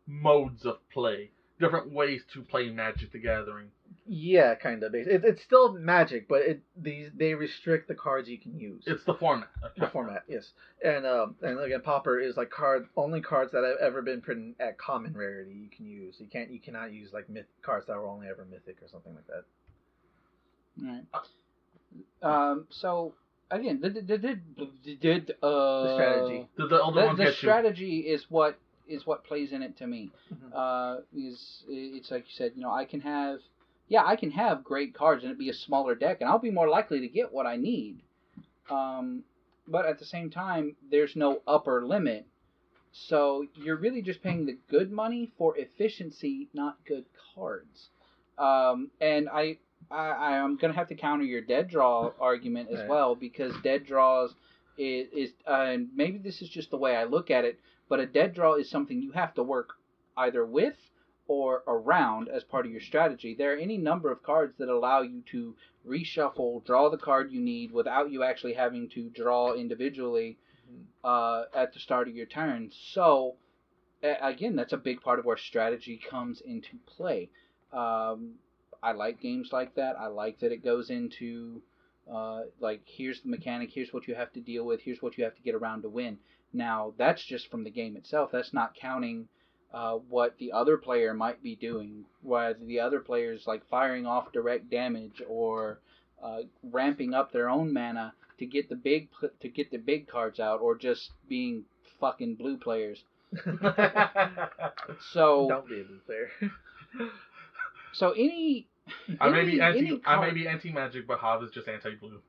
modes of play, different ways to play Magic the Gathering. Yeah, kind of. It's still Magic, but they restrict the cards you can use. It's the format. Okay. The format, yes. And again, Pauper is like only cards that have ever been printed at common rarity you can use. You cannot use like cards that were only ever mythic or something like that. All right. So again, the strategy. The strategy is what plays in it to me. Because it's like you said, I can have great cards and it be a smaller deck, and I'll be more likely to get what I need. But at the same time, there's no upper limit, so you're really just paying the good money for efficiency, not good cards. And I'm gonna have to counter your dead draw argument as well, because dead draws is and maybe this is just the way I look at it, but a dead draw is something you have to work either with or around as part of your strategy. There are any number of cards that allow you to reshuffle, draw the card you need without you actually having to draw individually at the start of your turn. So, again, that's a big part of where strategy comes into play. I like games like that. I like that it goes into, like, here's the mechanic, here's what you have to deal with, here's what you have to get around to win. Now, that's just from the game itself. That's not counting what the other player might be doing, whether the other player's like firing off direct damage or ramping up their own mana to get the big cards out, or just being fucking blue players. So don't be a blue player. So I may be anti-magic, but Hav is just anti-blue.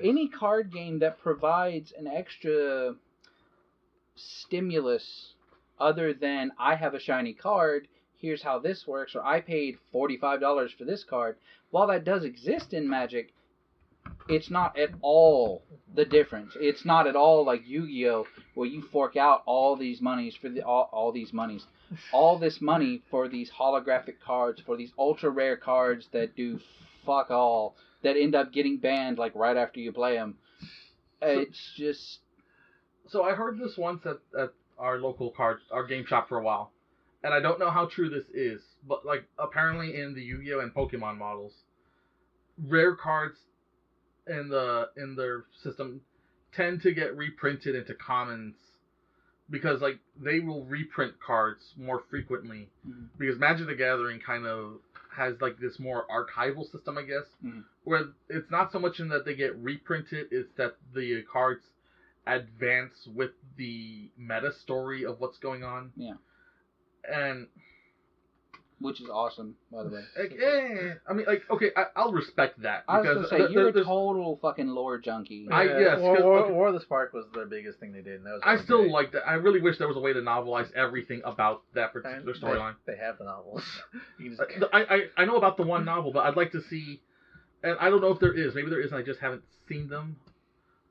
Any card game that provides an extra stimulus other than I have a shiny card, here's how this works, or I paid $45 for this card, while that does exist in Magic, it's not at all the difference. It's not at all like Yu-Gi-Oh, where you fork out all these monies for all this money for these holographic cards, for these ultra rare cards that do fuck all, that end up getting banned like right after you play them. It's just. So I heard this once at our local our game shop for a while, and I don't know how true this is, but like apparently in the Yu-Gi-Oh and Pokemon models, rare cards in their system tend to get reprinted into commons, because like they will reprint cards more frequently, because Magic the Gathering kind of has like this more archival system, I guess, where it's not so much in that they get reprinted, it's that the cards advance with the meta story of what's going on. Yeah. And which is awesome, by the way. I mean, like, okay, I'll respect that. I was going to say, you're a total fucking lore junkie. Yes. War of the Spark was the biggest thing they did. And that was I still like that. I really wish there was a way to novelize everything about that particular storyline. They have the novels. I know about the one novel, but I'd like to see, and I don't know if there is, maybe there is and I just haven't seen them,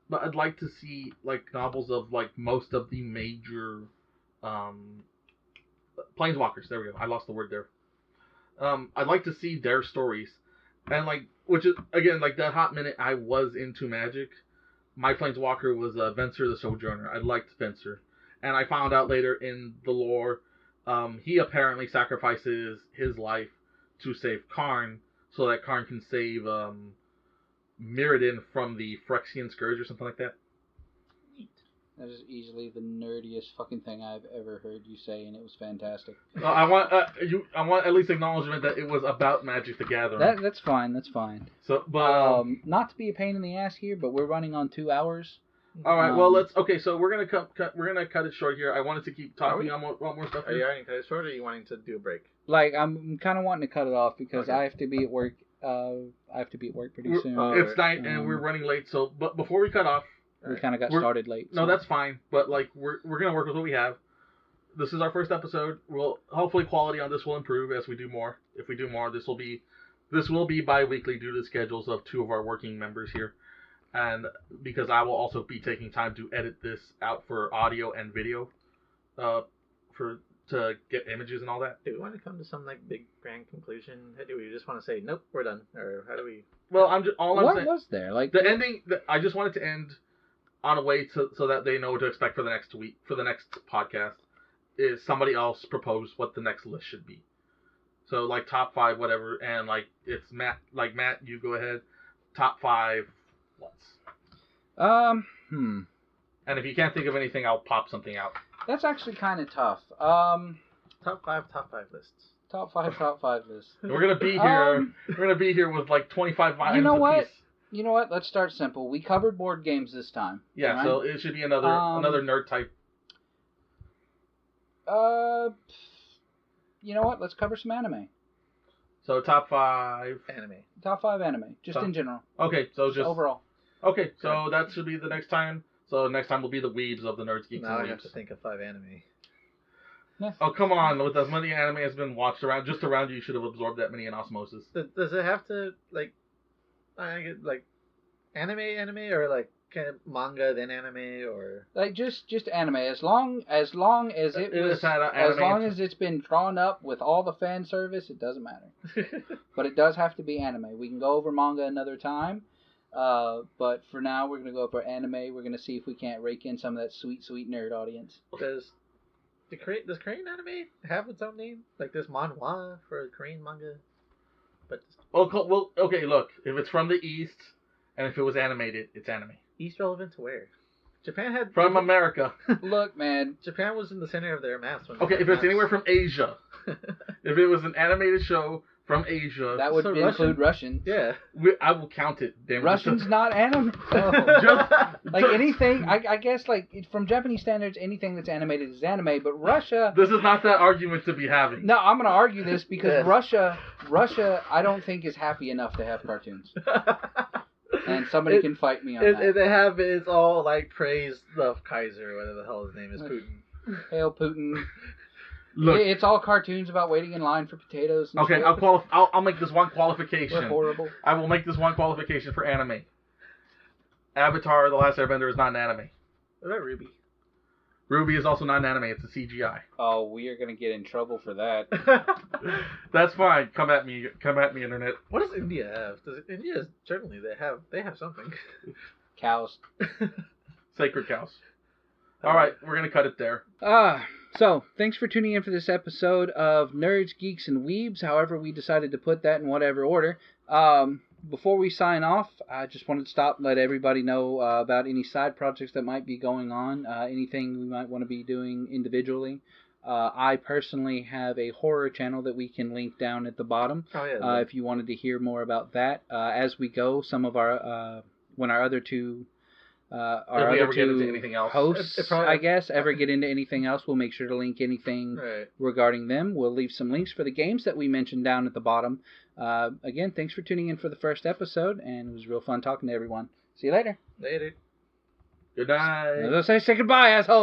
but I'd like to see, like, novels of, like, most of the major, Planeswalkers. There we go. I lost the word there. I'd like to see their stories, and like, which is again like that hot minute I was into Magic. My Planeswalker was Venser the Sojourner. I liked Venser, and I found out later in the lore, he apparently sacrifices his life to save Karn, so that Karn can save Mirrodin from the Phyrexian Scourge or something like that. That is easily the nerdiest fucking thing I've ever heard you say, and it was fantastic. I want at least acknowledgement that it was about Magic the Gathering. That's fine. That's fine. So, but not to be a pain in the ass here, but we're running on 2 hours. All right. Well, let's. Okay, so we're gonna cut it short here. I wanted to keep talking on more stuff. Are you wanting to cut it short, or are you wanting to do a break? Like, I'm kind of wanting to cut it off because I have to be at work. I have to be at work pretty soon. It's night and we're running late. So, but before we cut off, we kind of got started late. So. No, that's fine. But like, we're gonna work with what we have. This is our first episode. We'll hopefully quality on this will improve as we do more. If we do more, this will be bi-weekly due to the schedules of two of our working members here. And because I will also be taking time to edit this out for audio and video, to get images and all that. Do we want to come to some like big grand conclusion? Do we just want to say nope, we're done, or how do we? Well, I'm saying. What was there like the ending? I just wanted to end on a way so that they know what to expect for the next week, for the next podcast. Is somebody else propose what the next list should be? So like top 5, whatever, and like it's Matt. Like Matt, you go ahead. Top 5. And if you can't think of anything, I'll pop something out. That's actually kind of tough. Top 5 lists. Top 5 lists. And we're gonna be here. We're gonna be here with like 25 vines. You know what? Apiece. You know what? Let's start simple. We covered board games this time. Yeah, right? So it should be another nerd type. You know what? Let's cover some anime. So top 5 anime. Top 5 anime, just in general. Okay, so just overall. Okay, so that should be the next time. So next time will be the Weebs of the Nerds, Geeks, now and Weebs. I have to think of 5 anime. Yeah. Oh, come on. With as many anime has been watched around you, you should have absorbed that many in osmosis. Does it have to, like anime, or like kind of manga then anime, or like just anime? As long as it's been drawn up with all the fan service, it doesn't matter. But it does have to be anime. We can go over manga another time. But for now, we're gonna go over anime. We're gonna see if we can't rake in some of that sweet nerd audience. Does Korean anime have its own name? Like there's manhwa for Korean manga, but well, okay. Look, if it's from the East and if it was animated, it's anime. East relevant to where? Japan had from America. Look, man, Japan was in the center of their maps. Okay, if it's anywhere from Asia, if it was an animated show from Asia, that would include Russian. Yeah, I will count it. Damn, Russian's not anime. Like anything, I guess, like from Japanese standards, anything that's animated is anime. But Russia. This is not that argument to be having. No, I'm going to argue this because Russia, I don't think is happy enough to have cartoons. And somebody can fight me on that. They have it's all like praise the Kaiser, whatever the hell his name is, Putin. Hail Putin. Look, it's all cartoons about waiting in line for potatoes. And okay, shit. I'll make this one qualification. We're horrible. I will make this one qualification for anime. Avatar: The Last Airbender is not an anime. What about Ruby? Ruby is also not an anime. It's a CGI. Oh, we are gonna get in trouble for that. That's fine. Come at me, internet. What does India have? India certainly they have something. Cows. Sacred cows. All right, we're gonna cut it there. So thanks for tuning in for this episode of Nerds, Geeks, and Weebs. However, we decided to put that in whatever order. Before we sign off, I just wanted to stop and let everybody know about any side projects that might be going on, anything we might want to be doing individually. I personally have a horror channel that we can link down at the bottom. Oh, yeah, if you wanted to hear more about that. As we go, some of our when our other two hosts, I guess, ever get into anything else, we'll make sure to link anything regarding them. We'll leave some links for the games that we mentioned down at the bottom. Again, thanks for tuning in for the first episode, and it was real fun talking to everyone. See you later. Later. Good night. Let's say goodbye, asshole.